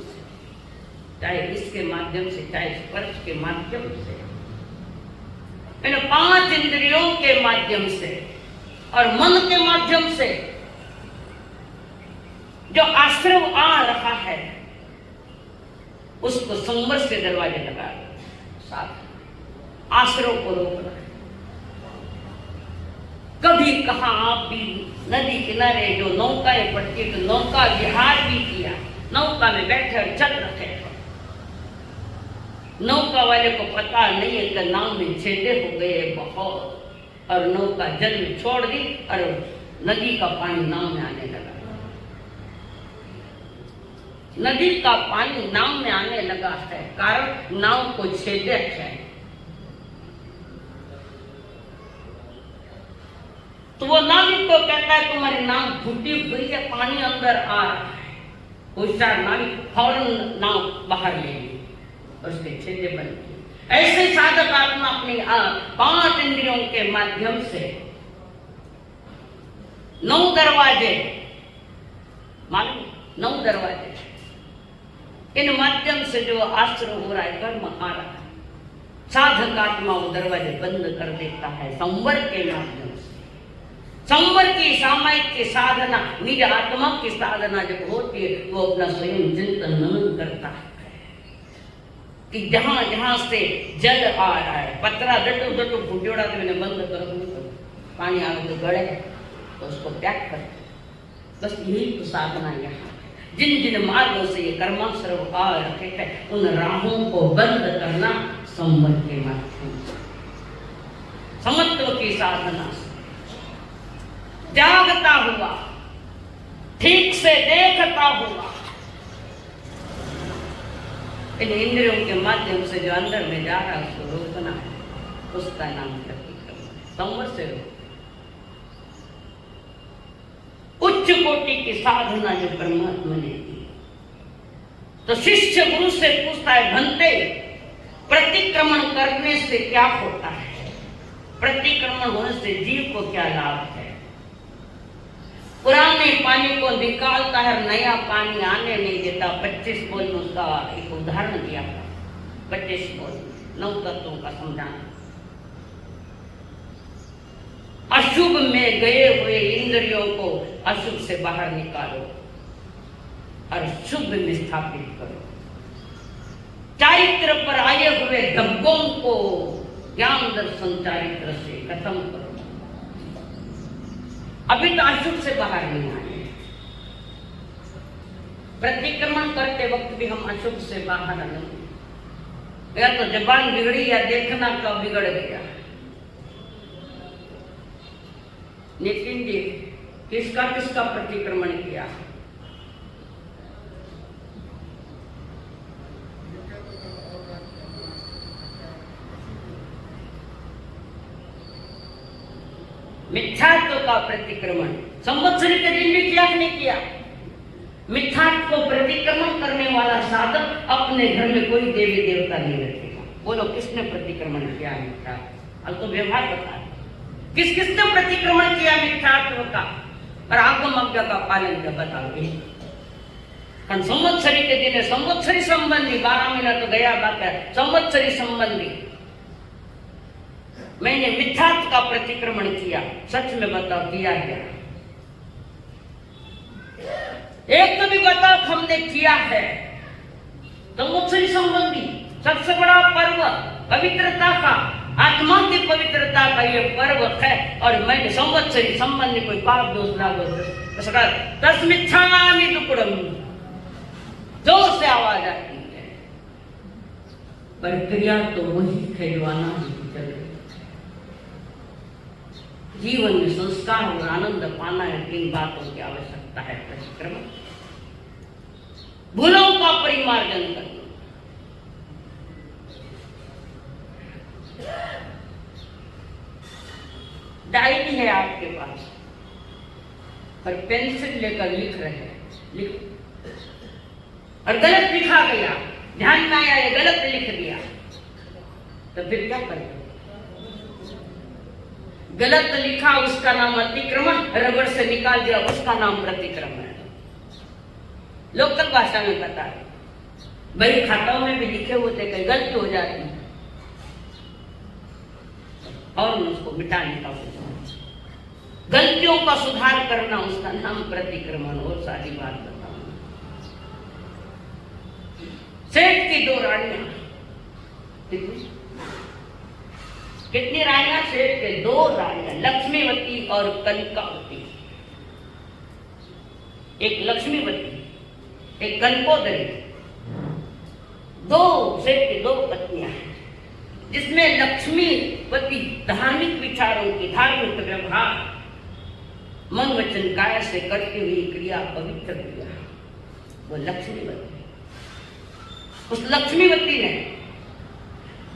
चाहे इसके माध्यम से, चाहे स्पर्श के माध्यम से, इन 5 इंद्रियों के माध्यम से और मन के माध्यम से जो आश्रव आ रहा है उसको संवर्ष के दरवाजे लगा साथ आश्रव को रोकना है। कभी कहा आप भी नदी किनारे जो नौकाएं पड़ती तो नौका विहार भी किया, नौका में बैठे और चल रहे। नौका वाले को पता नहीं है कि नाव में छेदे हो गए बहुत, और नौका जल में छोड़ दी और नदी का पानी नाव में आने लगा। नदी का पानी नाव में आने लगा है कारण नाव को छेदे है। तो वो नाविक को कहता है तुम्हारी नाव फूटी हुई है, पानी अंदर आ रहा है। होशियार नाविक फौरन नाव बाहर ले ली और उसके छेदे बंद किए। ऐसे साधक आत्मा अपनी 5 इंद्रियों के माध्यम से 9 दरवाजे, मालूम 9 दरवाजे, इन माध्यम से जो आश्रय हो रहा है, कर्म आ रहा है, साधक आत्मा वो दरवाजे बंद कर देता है संवर के माध्यम से। संवर की सामायिक की साधना, निज आत्मा की साधना जब होती है वो अपना स्वयं चिंतन मनन करता है कि जहां जहां से जल आ रहा है, पतरा दटो दटो फुटोड़ा तो मैंने बंद कर दूं, तो पानी आगे तो गड़े तो उसको त्याग कर। बस यही तो साधना यहाँ है। जिन जिन मार्गों से ये कर्माश्रव आ रखे हैं उन राहों को बंद करना संवर के माध्यम से, समत्व की साधना से, जागता हुआ, ठीक से देखता हुआ, इन इंद्रियों के माध्यम से जो अंदर में जा रहा है उसको रोकना है, उसका नाम प्रतिक्रमण है। संवर से रोक। उच्च कोटि की साधना जो परमात्मा ने दी, तो शिष्य गुरु से पूछता है भंते प्रतिक्रमण करने से क्या होता है, प्रतिक्रमण होने से जीव को क्या लाभ है। पुराने पानी को निकालता है, नया पानी आने नहीं देता। 25 बोल में उसका एक उदाहरण दिया था, 25 बोल 9 तत्वों का समझाना। अशुभ में गए हुए इंद्रियों को अशुभ से बाहर निकालो और शुभ में स्थापित करो। चारित्र पर आए हुए धब्बों को ज्ञान दर्शन चारित्र से खत्म करो। अभी तो अशुभ से बाहर नहीं आए, प्रतिक्रमण करते वक्त भी हम अशुभ से बाहर नहीं। या तो जबान बिगड़ी या देखना का बिगड़ गया। नितिन जी किसका किसका प्रतिक्रमण किया? मिथ्यात्व का प्रतिक्रमण संवत्सरी के दिन भी किया कि नहीं किया? मिथ्यात्व को प्रतिक्रमण करने वाला साधक अपने घर में कोई देवी देवता नहीं रखेगा। बोलो किसने प्रतिक्रमण किया मिथ्यात्व? अब तो व्यवहार बता, किस किसने प्रतिक्रमण किया मिथ्यात्व का और आगम आज्ञा का पालन किया? बताओगे। संवत्सरी के दिन संवत्सरी संबंधी 12 महीना तो गया बात है, संवत्सरी संबंधी मैंने मिथ्यात्व का प्रतिक्रमण किया। सच में बताओ किया क्या? एक तो भी बताओ हमने किया है। संवत्सरी संबंधी सबसे बड़ा पर्व पवित्रता का, आत्मा की पवित्रता का ये पर्व है और मैंने संवत्सरी संबंधी कोई पाप दोष ना तस्मिच्छामि दुक्कड़म जोर से आवाज आती है, पर क्रिया तो वही खिलवाना ही चल रही। जीवन में संस्कार और आनंद पाना है, 3 बातों की आवश्यकता है। प्रतिक्रमण, भूलों का परिमार्जन करना, डायरी है आपके पास और पेंसिल लेकर लिख रहे हैं, लिख और गलत लिखा गया, ध्यान में आया ये गलत लिख दिया, तो फिर क्या करें? गलत लिखा उसका नाम अतिक्रमण, रबड़ से निकाल दिया उसका नाम प्रतिक्रमण। लोकल भाषा में बता रहे, बही खाताओं में भी लिखे हुए थे, कई गलती हो जाती है और उसको मिटाने का गलतियों का सुधार करना, उसका नाम प्रतिक्रमण। और सारी बात बताऊं, सेठ की 2 रानियां, कितनी रानियां? सेठ के 2 रानियां, लक्ष्मीवती और कनकावती। एक लक्ष्मीवती, एक कनकोदरी। 2 सेठ की 2 पत्नियां हैं, जिसमें लक्ष्मीवती धार्मिक विचारों की, धार्मिक व्यवहार, मन वचन काया से करती हुई क्रिया, पवित्र क्रिया, वो लक्ष्मीवती। उस लक्ष्मीवती ने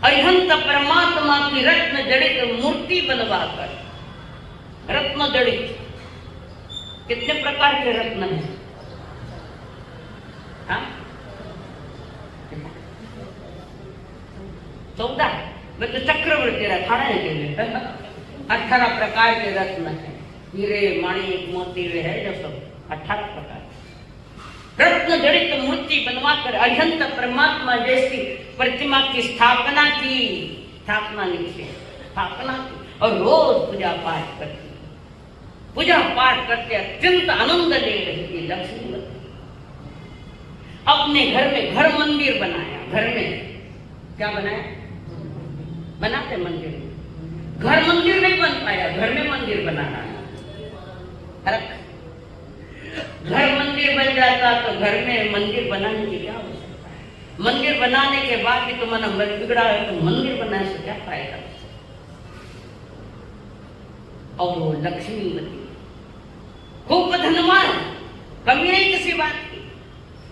अरिहंत परमात्मा की रत्न जड़ित मूर्ति बनवाकर, रत्न जड़ित, कितने प्रकार के रत्न हैं? हाँ? 14, वे तो चक्रवर्ती खाने के लिए 18 प्रकार के रत्न हैं। हीरे, माणिक, मोती, वे है जो सब 18 प्रकार। रत्न जड़ित मूर्ति बनवाकर अरिहंत परमात्मा जैसी प्रतिमा की स्थापना की, स्थापना की और रोज पूजा पाठ करती, पूजा पाठ करते अत्यंत आनंद ले रही थी लक्ष्मीवती। अपने घर में घर मंदिर बनाया। घर में क्या बनाया? बनाते मंदिर, घर मंदिर नहीं बन पाया, घर में मंदिर बनाना है। घर मंदिर बन जाता तो घर में मंदिर बनाने की क्या आवश्यकता है? मंदिर बनाने के बाद भी तो मन बिगड़ा है, तो मंदिर बनाने से क्या फायदा? और वो लक्ष्मीवती खूब धनवान, कमी नहीं किसी बात की,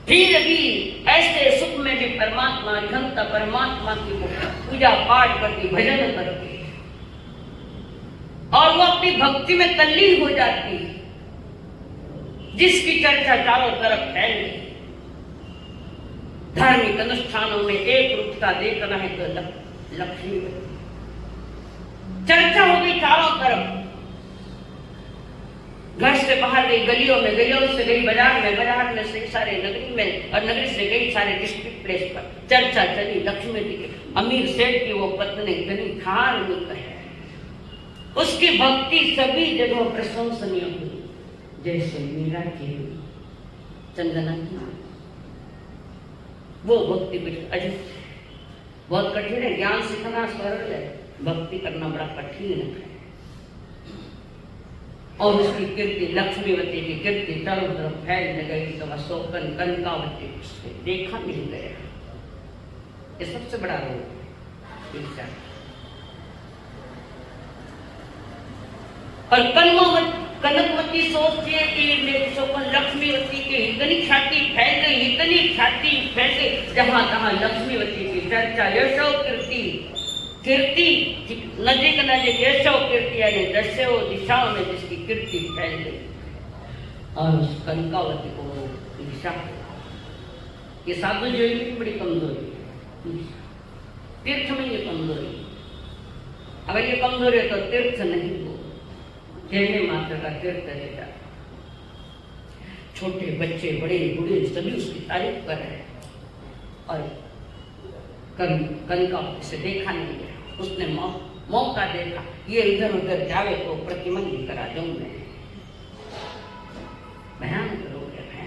फिर भी ऐसे सुख में भी परमात्मा, अरिहंत परमात्मा की पूजा पाठ करती, भजन करती, और वो अपनी भक्ति में तल्लीन हो जाती, जिसकी चर्चा चारों तरफ फैल गई। धार्मिक अनुष्ठानों में एक रूपता देखना है तो लक्ष्मी चर्चा हो गई चारों तरफ। घर से बाहर गई गलियों में, गलियों से गई बाजार में, बाजार में से सारे नगरी में, और नगरी से गई सारे डिस्ट्रिक्ट प्लेस पर। चर्चा चली लक्ष्मी जी के, अमीर सेठ की वो पत्नी इतनी धार्मिक है, उसकी भक्ति सभी जगह प्रशंसनीय हुई, जैसे मीरा की हुई, चंदना की। वो भक्ति अजित बहुत कठिन है, ज्ञान सीखना सरल है, भक्ति करना बड़ा कठिन है। और उसकी कीर्ति, लक्ष्मीवती की कीर्ति चारों तरफ फैलने गई तो अशोकन कनकावती से देखा नहीं गया। ये सबसे बड़ा रोग है। और कनकवती सोचती है कि शोकन लक्ष्मीवती की इतनी ख्याति फैल गई, इतनी ख्याति फैल गई, जहां तहां लक्ष्मीवती की चर्चा, यशो कीर्ति नजीक नजीक यशो कीर्ति यानी दशो दिशाओं में जिसकी कीर्ति फैल गई। और उस कनकावती को ईर्षा, ये साधु जो है बड़ी कमजोरी है, तीर्थ में ये कमजोरी। अगर ये कमजोरी है तो तीर्थ नहीं, वो कहने मात्र का तीर्थ रहेगा। छोटे बच्चे, बड़े बूढ़े सभी उसकी तारीफ कर रहे हैं। और कनकावती से देखा नहीं गया, उसने मौका देखा, ये इधर उधर जावे तो प्रतिबंध करा दूं मैं। भयानक रोग है।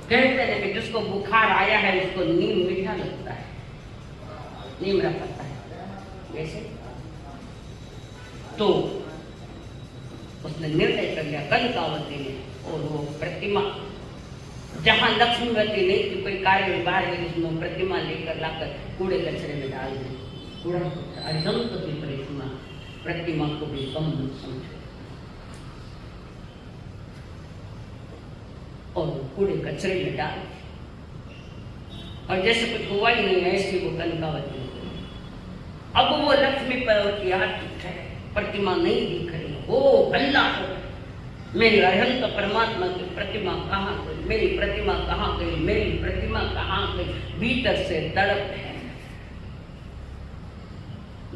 कहते हैं कि जिसको बुखार आया है उसको नीम मीठा लगता है, नीम रखता है जैसे। तो उसने निर्णय कर लिया कनकावती ने, और वो प्रतिमा जहां लक्ष्मीवती नहीं थी, कोई कार्य बाहर गई, उसमें प्रतिमा लेकर लाकर कूड़े कचरे में डाल दी। कूड़ा अरिहंत की प्रतिमा को भी कम समझो, और कूड़े कचरे में डाल दी। और जैसे कुछ हुआ ही नहीं, ऐसी वो कनकावती। अब वो लक्ष्मी पार्वती आती है, प्रतिमा नहीं दिख रही। ओ अल्लाह, मेरी अरिहंत परमात्मा की प्रतिमा कहाँ गई, मेरी प्रतिमा कहाँ गई, मेरी प्रतिमा कहाँ गई। भीतर से तड़प है।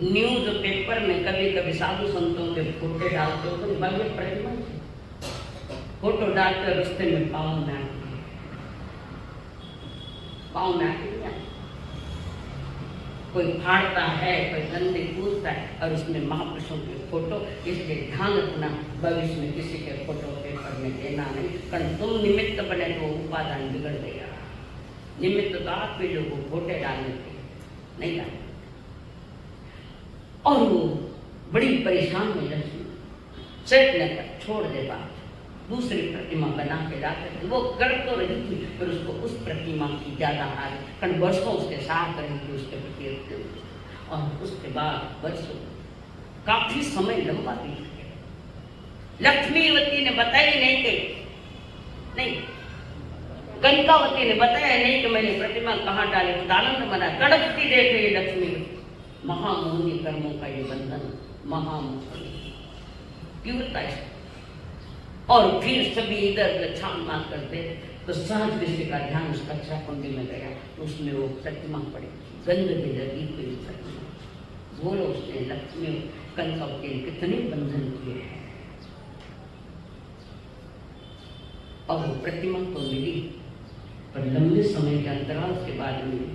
न्यूज पेपर में कभी कभी साधु संतों के फोटो डालते हो, तो भव्य प्रतिमा फोटो डालकर रिश्ते में पाँव में पाँव में आके नहीं आती। कोई फाड़ता है, कोई गंदे कूदता है, और उसमें महापुरुषों की फोटो। इसलिए ध्यान रखना, भविष्य में किसी के फोटो पेपर में देना नहीं, कारण तुम निमित्त बने तो उपादान बिगड़ गया। निमित्त तो आप भी लोगों वोटे डालने के नहीं डाले। और वो बड़ी परेशान हो जाती, सेठ ने छोड़ दे बात, दूसरी प्रतिमा बना के लाते। वो कर तो रही थी, पर उसको उस प्रतिमा की ज्यादा हाल, कारण वर्षों उसके साथ रही थी उसके प्रति। और उसके बाद वर्षों काफी समय लंबा बीत गया। लक्ष्मीवती ने बताई नहीं कि नहीं, कनकावती ने बताया नहीं कि मैंने प्रतिमा कहाँ डाली। आनंद मना तड़पती देख रही लक्ष्मी। महामोहनी कर्मों का ये बंधन, महामोहनी तीव्रता है। और फिर सभी इधर उधर छान मार करते तो सहज किसी का ध्यान उस कच्चा कुंडी में गया, तो उसमें वो प्रतिमा पड़ी, गंध भी लगी हुई प्रतिमा। बोलो उसने लक्ष्मी कनकावती ने कितने बंधन किए हैं। और वो प्रतिमा तो मिली, पर लंबे समय के अंतराल के बाद मिली।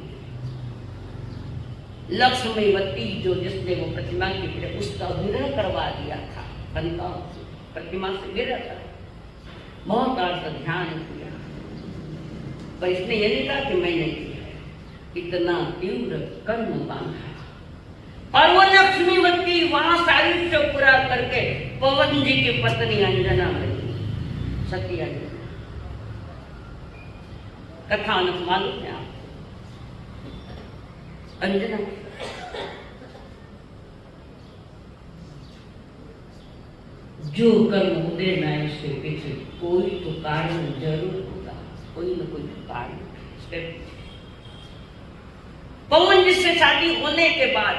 लक्ष्मीवती जो जिसने वो प्रतिमा की फिर उसका विरह करवा दिया था, कनकावती प्रतिमा से विरह कर बहुत आर्थ ध्यान किया, पर इसने ये नहीं कहा कि मैंने किया, इतना तीव्र कर्म बांधा। और वो लक्ष्मीवती वहां आयुष्य पूरा करके पवन जी की पत्नी अंजना बनी, सती अंजना। कथानक मालूम है आपको? अंजना जो कर्म उदय में आए उसके पीछे कोई तो कारण जरूर होगा, कोई न कोई तो कारण। पवन जी से शादी होने के बाद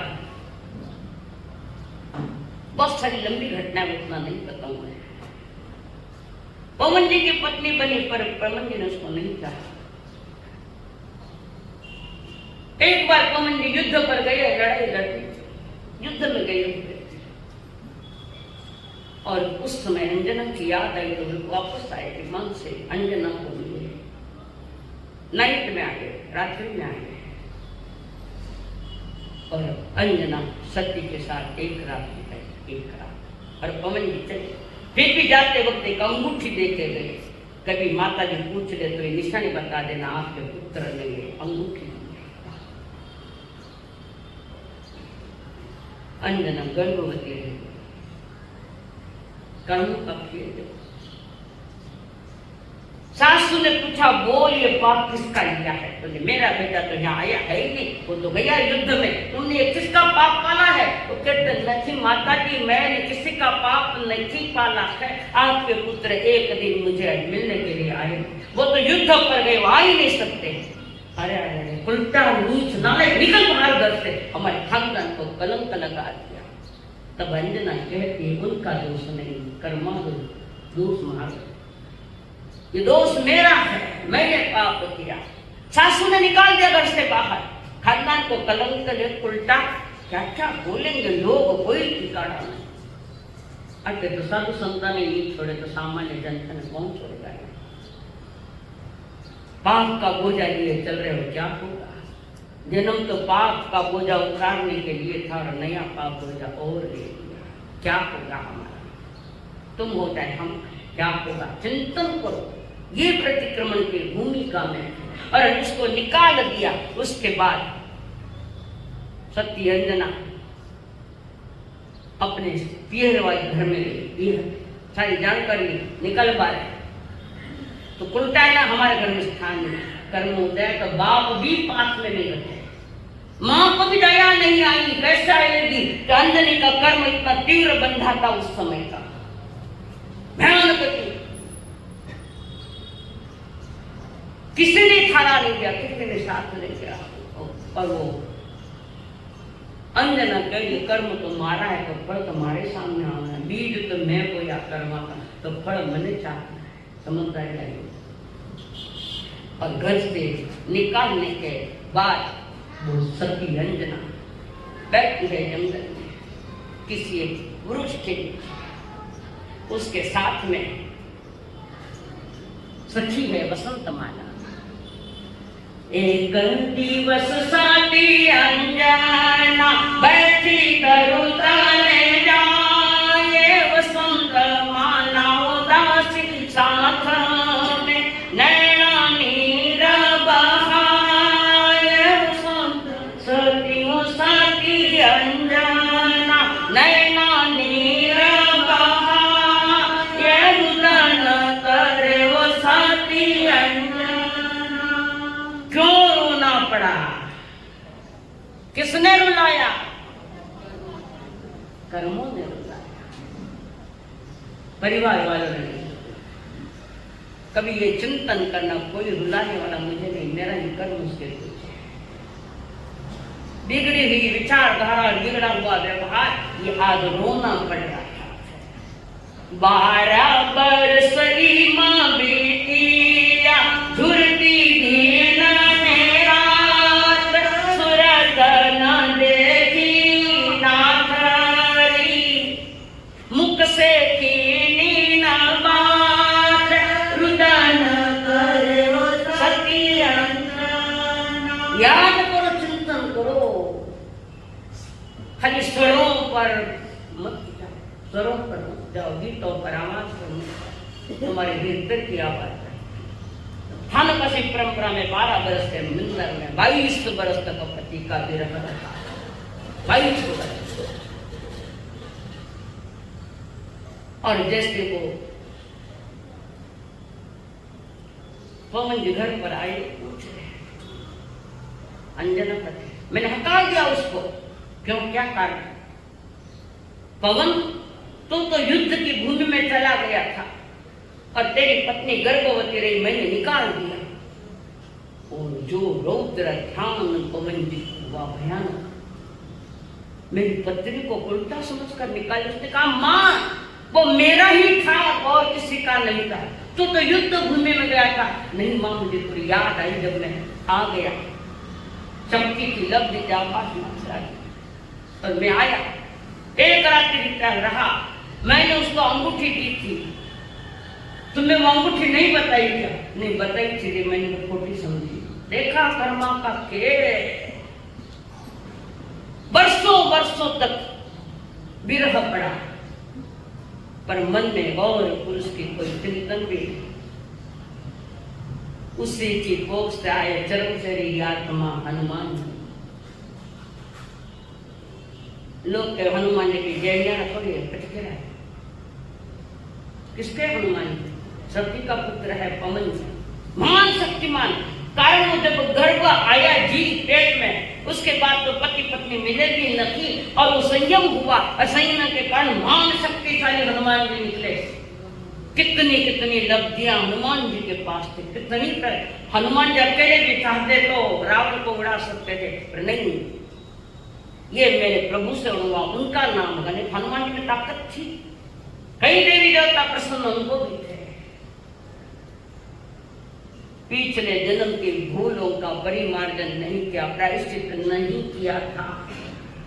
बहुत सारी लंबी घटनाएं, उतना नहीं बताऊंगा। पवन जी की पत्नी बनी, पर पवन जी ने उसको नहीं चाहा। एक बार पवन जी युद्ध पर गए, लड़ाई लड़ते, युद्ध में गए हुए, और उस समय अंजना की याद आई तो वापस आए कि मन से अंजना को मिले। नाइट में आए, रात्रि में आए, और अंजना सती के साथ एक रात बिताई, एक रात। और पवन जी चले, फिर भी जाते वक्त एक अंगूठी देके गए। कभी माता जी पूछ ले तो ये निशानी बता देना, आपके पुत्र ने ये अंगूठी दी। अंजना गर्भवती रही, कर्म कब किए। सासू ने पूछा, बोल ये पाप किसका लिया है? तो मेरा बेटा तो यहाँ आया है ही नहीं, वो तो गया युद्ध में, तुमने किसका पाप पाला है? तो कहते नहीं माता जी, मैंने किसी का पाप नहीं पाला है, आपके पुत्र एक दिन मुझे मिलने के लिए आए, वो तो युद्ध पर गए, वो आ ही नहीं सकते। अरे अरे उल्टा नीच नालायक, निकल बाहर घर से, हमारे खानदान को कलंक लगा दिया। तब अंजना कहती उनका दोष नहीं, कर्मा दोष मार, ये दोष मेरा है, मैंने पाप किया। सासू ने निकाल दिया घर से बाहर, खानदान को कलंक ले, उल्टा क्या क्या बोलेंगे लोग, कोई ठिकाना नहीं। अरे तो साधु संतान ने नहीं छोड़े तो सामान्य जनता ने कौन छोड़ेगा? पाप का बोझा लिए चल रहे हो, क्या होगा? जन्म तो पाप का बोझा उतारने के लिए था, और नया पाप बोझा और ले लिया, क्या होगा हमारा? तुम हो चाहे हम, क्या होगा? चिंतन करो, ये प्रतिक्रमण की भूमिका में, और उसको निकाल दिया। उसके बाद सती अंजना अपने पियर वाले घर में गई, सारी जानकारी निकल पा रहे तो उल्टा है ना, हमारे घर में स्थान नहीं, कर्म होता है तो बाप भी पास में नहीं रहते, मां को भी दया नहीं आई। कैसा आएगी कि अंजनी का कर्म इतना तीव्र बंधा था उस समय का, भयानक थी, किसी ने थारा नहीं दिया, किसी ने साथ नहीं दिया। और वो अंजना के लिए कर्म तो मारा है तो फल तुम्हारे सामने आना है, बीज तो मैं को या कर्मा का, तो फल मैंने चाहना है, समझदारी आई। और घर से निकालने के बाद वो सती अंजना बैठी है जंगल में किसी एक वृक्ष के, उसके साथ में सखी है वसंतमाला। एक दिवस साथी अंजना बैठी करुता ने जाए वसंत माना उदासी साथ में नैना नीर बहाए वसंत सतियों साथी अंजना नैना नीर बहाए रुदन करे वो साथी अंजना। क्यों रोना पड़ा? किसने रुलाया? कर्मों ने रुलाया, परिवार वालों ने नहीं। कभी ये चिंतन करना कोई रुलाने वाला मुझे नहीं, मेरा ही कर्म उसके पीछे। बिगड़ी हुई विचारधारा, बिगड़ा हुआ व्यवहार, ये आज रोना पड़ रहा है। 12 बरस की माँ बेटिया झुरती दिन ने रात सूरत न देखी नाथरी मुख से कीनी न बात रुदन करे वो सती अंजना। याद करो, चिंतन करो, खाली स्वरों पर मत जाओ, स्वरों पर मत जाओ, गीतों पर आवाज पर मत जाओ, तुम्हारे भीतर की आवाज है। थानपसी परंपरा में 12 बरस के मिंदर में 22 बरस तक पति का विरह रहा। 22 बरस। और जैसे वो पवन जी घर पर आए, पूछ रहे अंजना पति, मैंने हटा दिया उसको। क्यों, क्या कारण? पवन, तुम तो युद्ध की भूमि में चला गया था और तेरी पत्नी गर्भवती रही, मैंने निकाल दिया। और जो रौद्र ध्यान पवन जी हुआ भयानक, मेरी पत्नी को उल्टा समझकर निकाल। उसने कहा, मां, वो मेरा ही था और किसी का नहीं था। तू तो युद्ध भूमि में गया था। नहीं मां, मुझे पूरी याद आई जब मैं आ गया, चमकी की लब्ध आकाश में और मैं आया, एक रात्रि रहा, मैंने उसको अंगूठी दी थी। तुमने वो अंगूठी नहीं बताई क्या? नहीं बताई थी, मैंने वो खोटी समझी। देखा कर्मा का खेल। वर्षों वर्षों तक विरह पड़ा, पर मन में और पुरुष की कोई चिंतन भी नहीं। उसी की कोख से आए चरमचरी आत्मा हनुमान। लोग के हनुमान जी की जय थोड़ी है, कटके है। किसके हनुमान जी? सती का पुत्र है पवन, महान शक्तिमान। कारण वो जब गर्भ आया जी पेट में, उसके बाद तो पति पत्नी मिले भी न थी और वो संयम हुआ। असंयम के कारण महान शक्तिशाली हनुमान जी निकले। कितनी कितनी लब्धियां हनुमान जी के पास थी, कितनी हनुमान जी अकेले भी चाहते तो रावण को उड़ा सकते थे, पर नहीं, ये मेरे प्रभु से हुआ, उनका नाम गणित। हनुमान जी में ताकत थी, कई देवी देवता प्रसन्न उनको भी थे। पिछले जन्म की भूलों का परिमार्जन नहीं किया, प्रायश्चित नहीं किया था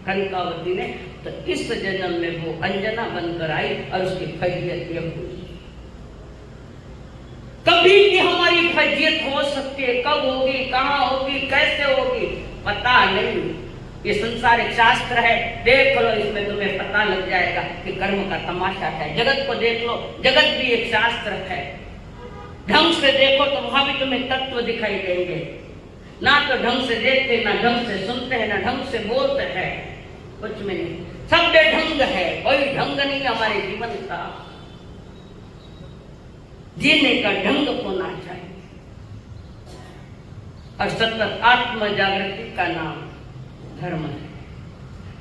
कनकावती ने, तो इस जन्म में वो अंजना बनकर आई और उसकी फैजियत ये हुई। कभी भी हमारी फैजियत हो सकती है, कब होगी, कहाँ होगी, कैसे होगी, पता नहीं। ये संसारिक शास्त्र है, देख लो, इसमें तुम्हें पता लग जाएगा कि कर्म का तमाशा है। जगत को देख लो, जगत भी एक शास्त्र है। ढंग से देखो तो वहां भी तुम्हें तत्व दिखाई देंगे। ना तो ढंग से देखते, ना ढंग से सुनते हैं, ना ढंग से बोलते हैं, कुछ में नहीं, सब बेढंग है। कोई ढंग नहीं हमारे जीवन का, जीने का ढंग होना चाहिए। और सतत आत्म जागृति का नाम धर्म है।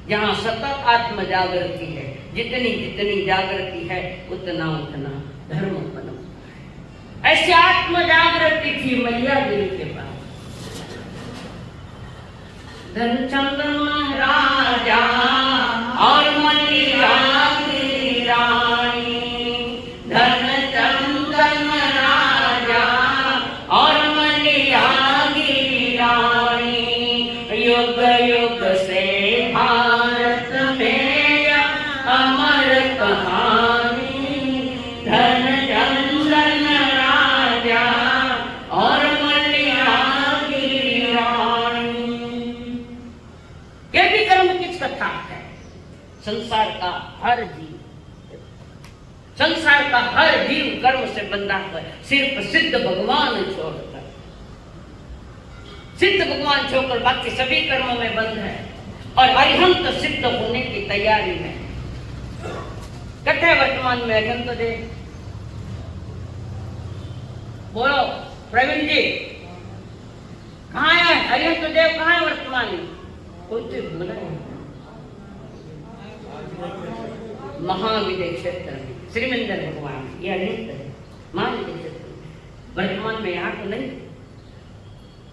जहां सतत आत्म जागृति है, जितनी जितनी जागृति है उतना उतना धर्म बना। ऐसी आत्म जागृति थी मैया देवी के पास। धनचंदन राजा और मैया की रानी, धनचंदन राजा और मैया की रानी, युग युग से भारत में अमर कहानी। धनचंदन राजा और मैया की संसार का हर जीव कर्म से बंधा है, सिर्फ सिद्ध भगवान छोड़कर, सिद्ध भगवान छोड़कर बाकी सभी कर्मों में बंध है और अरिहंत सिद्ध होने की तैयारी में। कथे वर्तमान में अरिहंत देव, बोलो प्रवीण जी, कहाँ है अरिहंत देव? कहाँ है वर्तमान में? कोई तो बोला है महाविजय क्षेत्र में श्रीमंदिर भगवान, ये अरिहंत है महाविजय क्षेत्र। वर्तमान में यहाँ तो नहीं।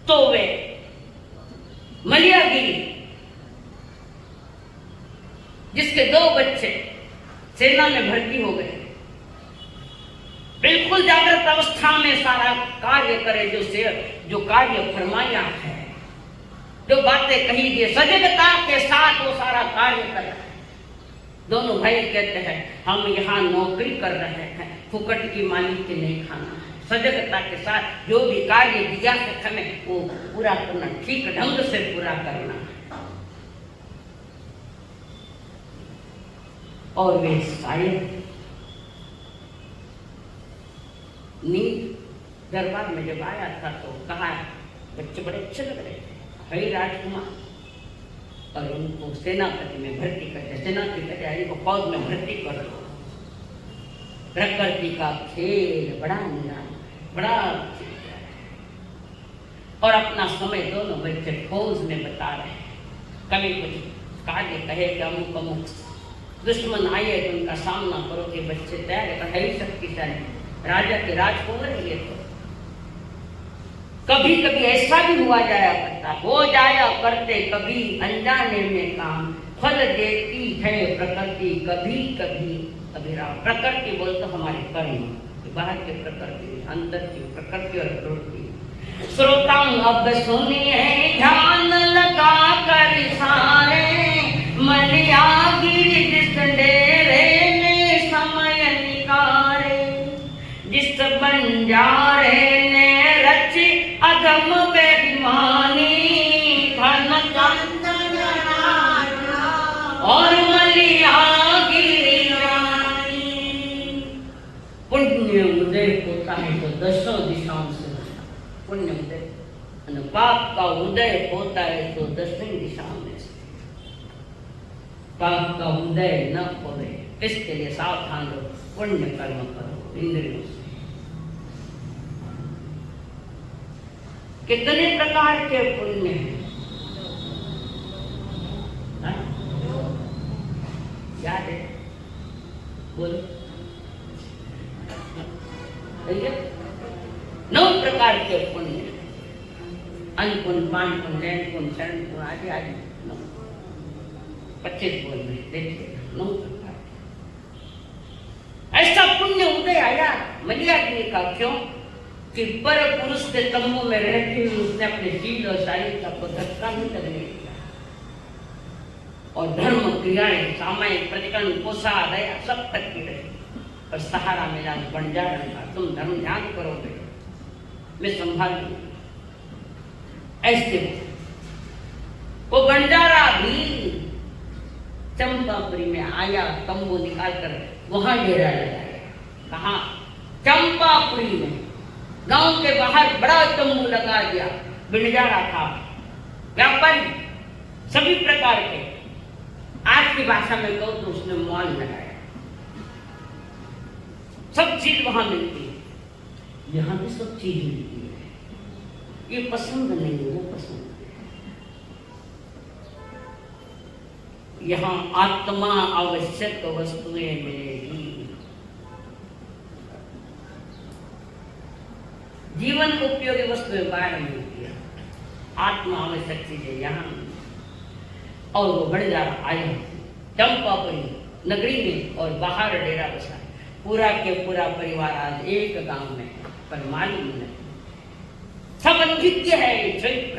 तो वे मलियागिरी, जिसके 2 बच्चे सेना में भर्ती हो गए, बिल्कुल जागृत अवस्था में सारा कार्य करे, जो कार्य फरमाया है, जो बातें कही गई, सजगता के साथ वो सारा कार्य कर रहा है। दोनों भाई कहते हैं हम यहाँ नौकरी कर रहे हैं, फुकट की मालिक की नहीं खाना है। सजगता के साथ जो भी कार्य दिया है हमें वो पूरा करना, ठीक ढंग से पूरा करना है। और वे शायद नींद दरबार में जब आया था तो कहा बच्चे बड़े अच्छे लग रहे थे, हरि राजकुमार, और उनको सेनापति में भर्ती करते, सेनापति कहते को फौज में भर्ती कर दो। प्रकृति का खेल बड़ा निराला, बड़ा और अपना समय दोनों बच्चे फौज में बता रहे हैं। कभी कुछ कार्य कहे कि अमुक अमुक दुश्मन आए तो उनका सामना करो कि बच्चे तैयार है ही शक्तिशाली, राजा के राजकुमार है ये। तो कभी कभी ऐसा भी हुआ जाया करता, हो जाया करते कभी अनजाने में काम, फल देती है प्रकृति कभी कभी अभिराम। प्रकृति बोलते हमारे कर्म, बाहर की प्रकृति, अंदर की प्रकृति और प्रवृत्ति। श्रोताओं अब सुनिए ध्यान लगा कर सारे, मलियागिरी जिस डेरे में समय निकारे, जिस बंजारे ने रची अगम बेईमानी, धन और मलियागिरी रानी। पुण्य उदय होता है तो 10 दिशाओं से, पुण्य उदय, पाप का उदय होता है तो 10 दिशाओं में से। पाप का उदय न होवे इसके लिए सावधान रहो, पुण्य कर्म करो इंद्रियों से। कितने प्रकार के पुण्य हैं? याद है? बोलो। 9 प्रकार के पुण्य, अनपुण्य, पानपुण्य, नैनपुण्य, शरणपुण्य आदि आदि 25 बोल में देखिए 9 प्रकार। ऐसा पुण्य उदय आया मलियागिरी का, क्यों कि पर पुरुष के तंबू में रहते हुए उसने अपने शील और शारीरिक को धक्का नहीं लगने दिया, और धर्म क्रियाएं सामायिक प्रतिकरण पोषा दया सब तक की रही, और सहारा मिला बंजारण का। तुम धर्म ध्यान करोगे मैं संभालूंगी। ऐसे वो बंजारा भी चंपापुरी में आया, तंबू निकाल कर वहां डेरा लगाया। कहा? चंपापुरी में, गांव के बाहर बड़ा तंबू लगा दिया। बंजारा था, व्यापारी सभी प्रकार के, आज की भाषा में कहो तो उसने मॉल लगाया, सब चीज वहां मिलती है। यहाँ भी सब चीज मिलती है, ये पसंद नहीं है, वो पसंद है। यहाँ आत्मा आवश्यक वस्तुएं मिलेगी, जीवन उपयोगी वस्तुएं बाहर मिलती है, आत्मा आवश्यक चीजें यहाँ। और वो बंजारा आया चंपापुरी नगरी में और बाहर डेरा बसा। पूरा के पूरा परिवार आज एक गांव में, पर मालूम नहीं सब अनभिज्ञ है। ये चरित्र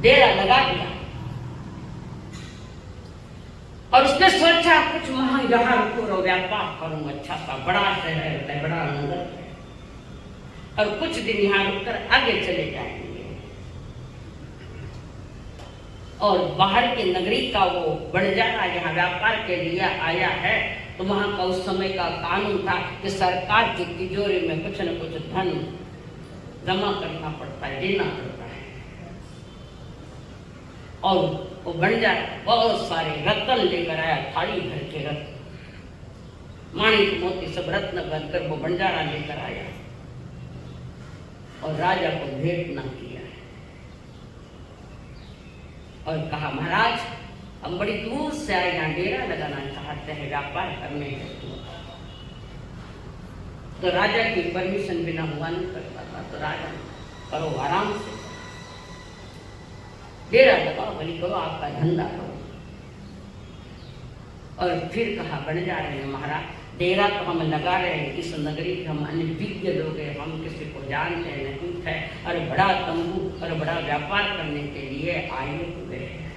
डेरा लगा दिया और उसने सोचा कुछ वहां यहाँ रुको, व्यापार करूं, अच्छा सा बड़ा शहर है, बड़ा नगर है, और कुछ दिन यहाँ रुककर आगे चले जाएंगे। और बाहर के नगरी का वो बंजारा यहाँ व्यापार के लिए आया है, तो वहां का उस समय का कानून था कि सरकार की तिजोरी में कुछ न कुछ धन जमा करना पड़ता है, देना पड़ता है। और वो बंजारा बहुत सारे रत्न लेकर आया, थाली भर के रत्न, माणिक मोती सब रत्न बनकर वो बंजारा लेकर आया और राजा को भेंट न किया और कहा, महाराज हम बड़ी दूर से आए, यहाँ डेरा लगाना चाहते हैं, व्यापार करने हेतु। तो राजा की परमिशन बिना हुआ नहीं करता था, तो राजा करो आराम से डेरा लगाओ, बलि करो, आपका धंधा करो। और फिर कहा बंजारे ने, महाराज डेरा तो हम लगा रहे हैं, इस नगरी के हम अनभिज्ञ लोग हैं, हम किसी को जानते नहीं थे, और बड़ा तंबू और बड़ा व्यापार करने के लिए आए हुए हैं।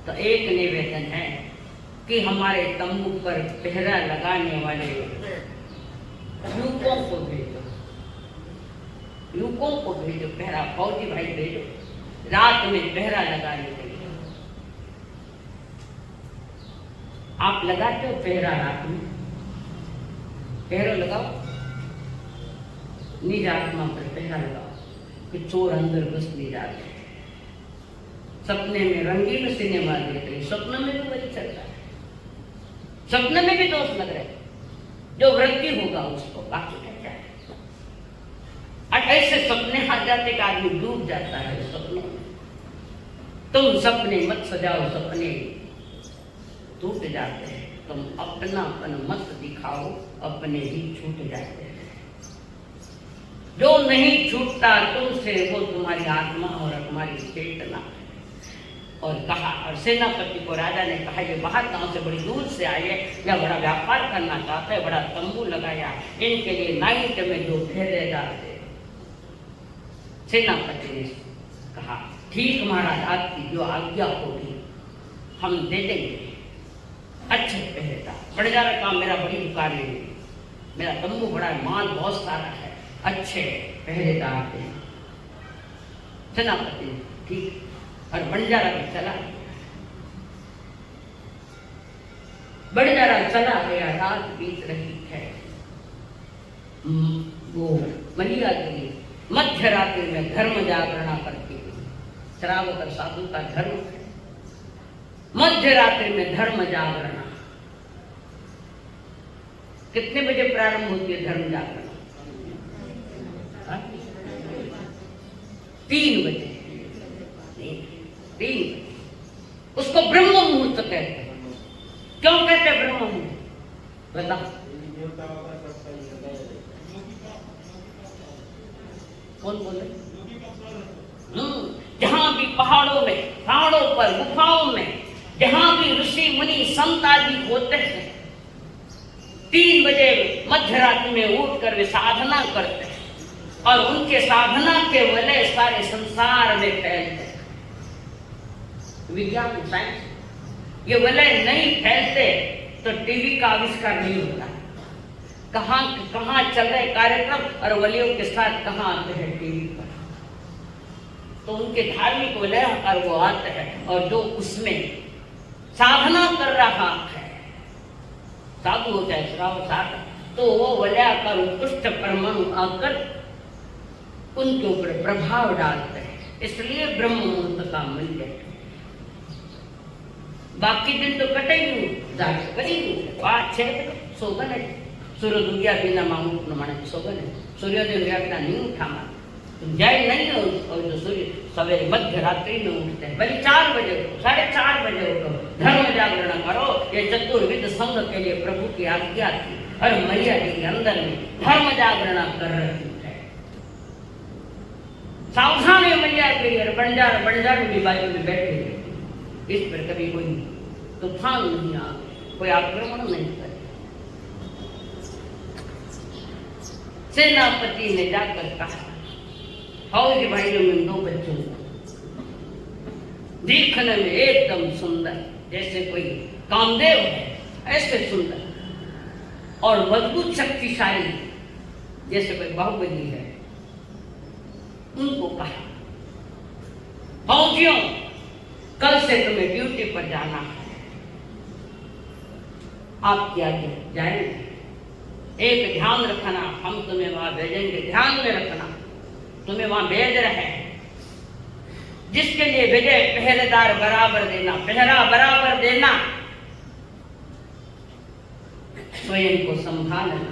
तो एक निवेदन है कि हमारे तंबू पर पहरा लगाने वाले युवकों को भेजो, युवकों को भेजो, पहरा फौजी भाई भेजो, रात में पहरा लगाने के लिए। आप लगाते हो पहरा रात में? पहरा लगाओ, निज आत्मा पर पहरा लगाओ कि चोर अंदर घुस नहीं जाते। सपने में रंगीन सिनेमा देख रहे, सपने में भी वही चल रहा है, सपने में भी दोष लग रहे, जो वृत्ति होगा उसको बाकी क्या है। ऐसे सपने आ जाते कि आदमी डूब जाता है सपनों में। तुम सपने मत सजाओ, सपने टूट जाते हैं, तुम अपनापन मत दिखाओ, अपने ही छूट जाते हैं। जो नहीं छूटता तुमसे वो तुम्हारी आत्मा और तुम्हारी चेतना। और कहा, और सेनापति को राजा ने कहा, ये बाहर गांव से बड़ी दूर से आए, या बड़ा व्यापार करना चाहते हैं, बड़ा तंबू लगाया, इनके लिए नाइट में जो फेरे डालते। सेनापति ने कहा, ठीक महाराज, आपकी जो आज्ञा होगी हम दे देंगे। अच्छे पहरेदार, बंजारा काम मेरा बड़ी दुकान है, मेरा तंबू बड़ा है, माल बहुत सारा है, अच्छे पहरेदार थे। सेनापति ठीक, और बंजारा भी चला, बंजारा चला गया। रात बीत रही है, वो मलिया देवी मध्य रात्रि में धर्म जागरणा करती हुई, श्रावक साधु का धर्म है मध्य रात्रि में धर्म जागरणा। कितने बजे प्रारंभ होती है धर्म जागरणा? 3 बजे। 3 बजे उसको ब्रह्म मुहूर्त कहते हैं। क्यों कहते हैं ब्रह्म मुहूर्त? बताओ कौन बोले? जहां भी पहाड़ों पर, गुफाओं में, जहां भी ऋषि मुनि संत आदि होते हैं, 3 बजे मध्यरात्रि में उठकर वे साधना करते हैं, और उनके साधना के वलय सारे संसार में फैलते हैं। विज्ञान साइंस ये वलय नहीं फैलते तो टीवी का आविष्कार नहीं होता। कहां कहां चल रहे कार्यक्रम और वलियों के साथ कहां आते हैं टीवी पर, तो उनके धार्मिक वलय और वो आते हैं, और जो उसमें साधना कर रहा है, साधु हो चाहे श्रावक साधु, तो वो वलयाकार उत्कृष्ट परमाणु आकर उनके ऊपर प्रभाव डालते हैं। इसलिए ब्रह्म मुहूर्त का मूल्य है। बाकी दिन तो कटेगी सोगन है, सूर्य दुनिया बिना मांगू न माने सोगन है, सूर्योदय हुआ बिना नहीं उठा मान, तुम जय नहीं हो। और जो सूर्य सवेरे मध्य रात्रि में उठते हैं, भले 4 बजे उठो, 4:30 बजे उठो, धर्म जागरण करो। ये चतुर्विध संघ के लिए प्रभु की आज्ञा थी, और मैया जी के अंदर में धर्म जागरण कर रही है। सावधान है मैया के लिए। बंजार भी बाजू में बैठे, इस पर कभी कोई तूफान नहीं आ, कोई आक्रमण नहीं करे। सेनापति ने जाकर कहा, फौजी भाइयों में 2 बच्चों देखने में एकदम सुंदर, जैसे कोई कामदेव है ऐसे सुंदर, और मजबूत शक्तिशाली जैसे कोई बाहुबली है। उनको कहा, फौजियों कल से तुम्हें ड्यूटी पर जाना है। आप क्या जाएंगे। एक ध्यान रखना, हम तुम्हें वहां भेजेंगे, ध्यान में रखना, तुम्हें वहां भेज रहे हैं। जिसके लिए भेजे पहरेदार बराबर देना, पहरा बराबर देना, स्वयं को संभालना।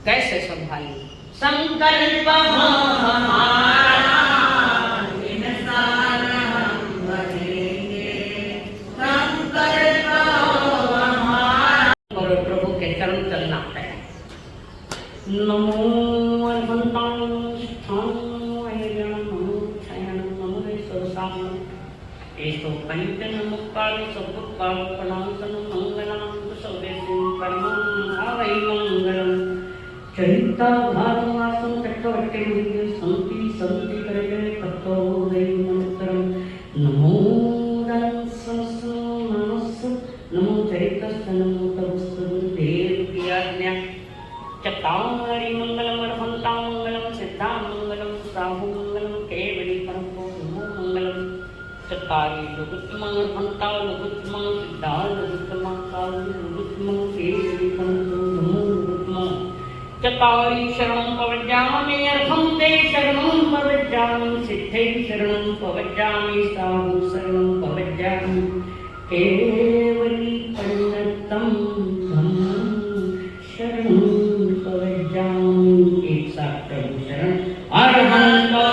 कैसे संभालें? संकल्प हमारा इंसान हम बनेंगे, संकल्प हमारा। और प्रभु के चरण चलना है। नमो एसो पंचन मुक्काल सबुक्काल प्रणांसन मंगलां सौदेशं परमं आवै मंगलम् चरिता भागवासं चक्रवर्ती मुनिः संति संति करगे तत्तो वै मंत्रं नमो दंसस मनस नमो चरितस्य नमो तवस्य गुरुदेव की आज्ञा चतारि मंगलम अर्हन्तां मंगलम सिद्धां मंगलम साहु मंगलम केवली परमो मंगलम चतारी लघुत्तमं अर्हन्तां लघुत्तमं सिद्धां लघुत्तमं साहु लघुत्तमं केवली परमो लघुत्तमं चतारी शरणं पवज्जामि अर्हन्ते शरणं पवज्जामि सिद्धे शरणं पवज्जामि साहु शरणं पवज्जामि केवली परमं धम्मं शरणं पवज्जामि। एक साथ प्रभु शरण अर्हन्तो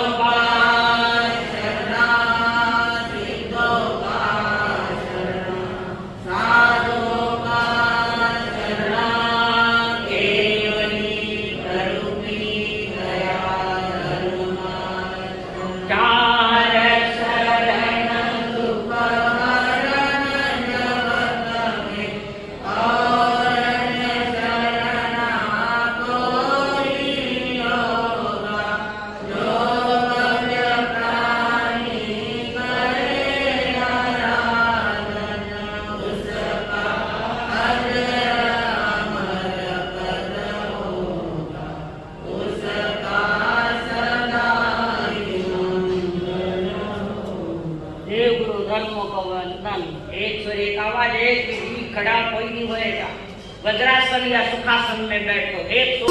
एक स्वर एक आवाज एक विधि खड़ा कोई नहीं होएगा। वज्रासन या सुखासन में बैठो एक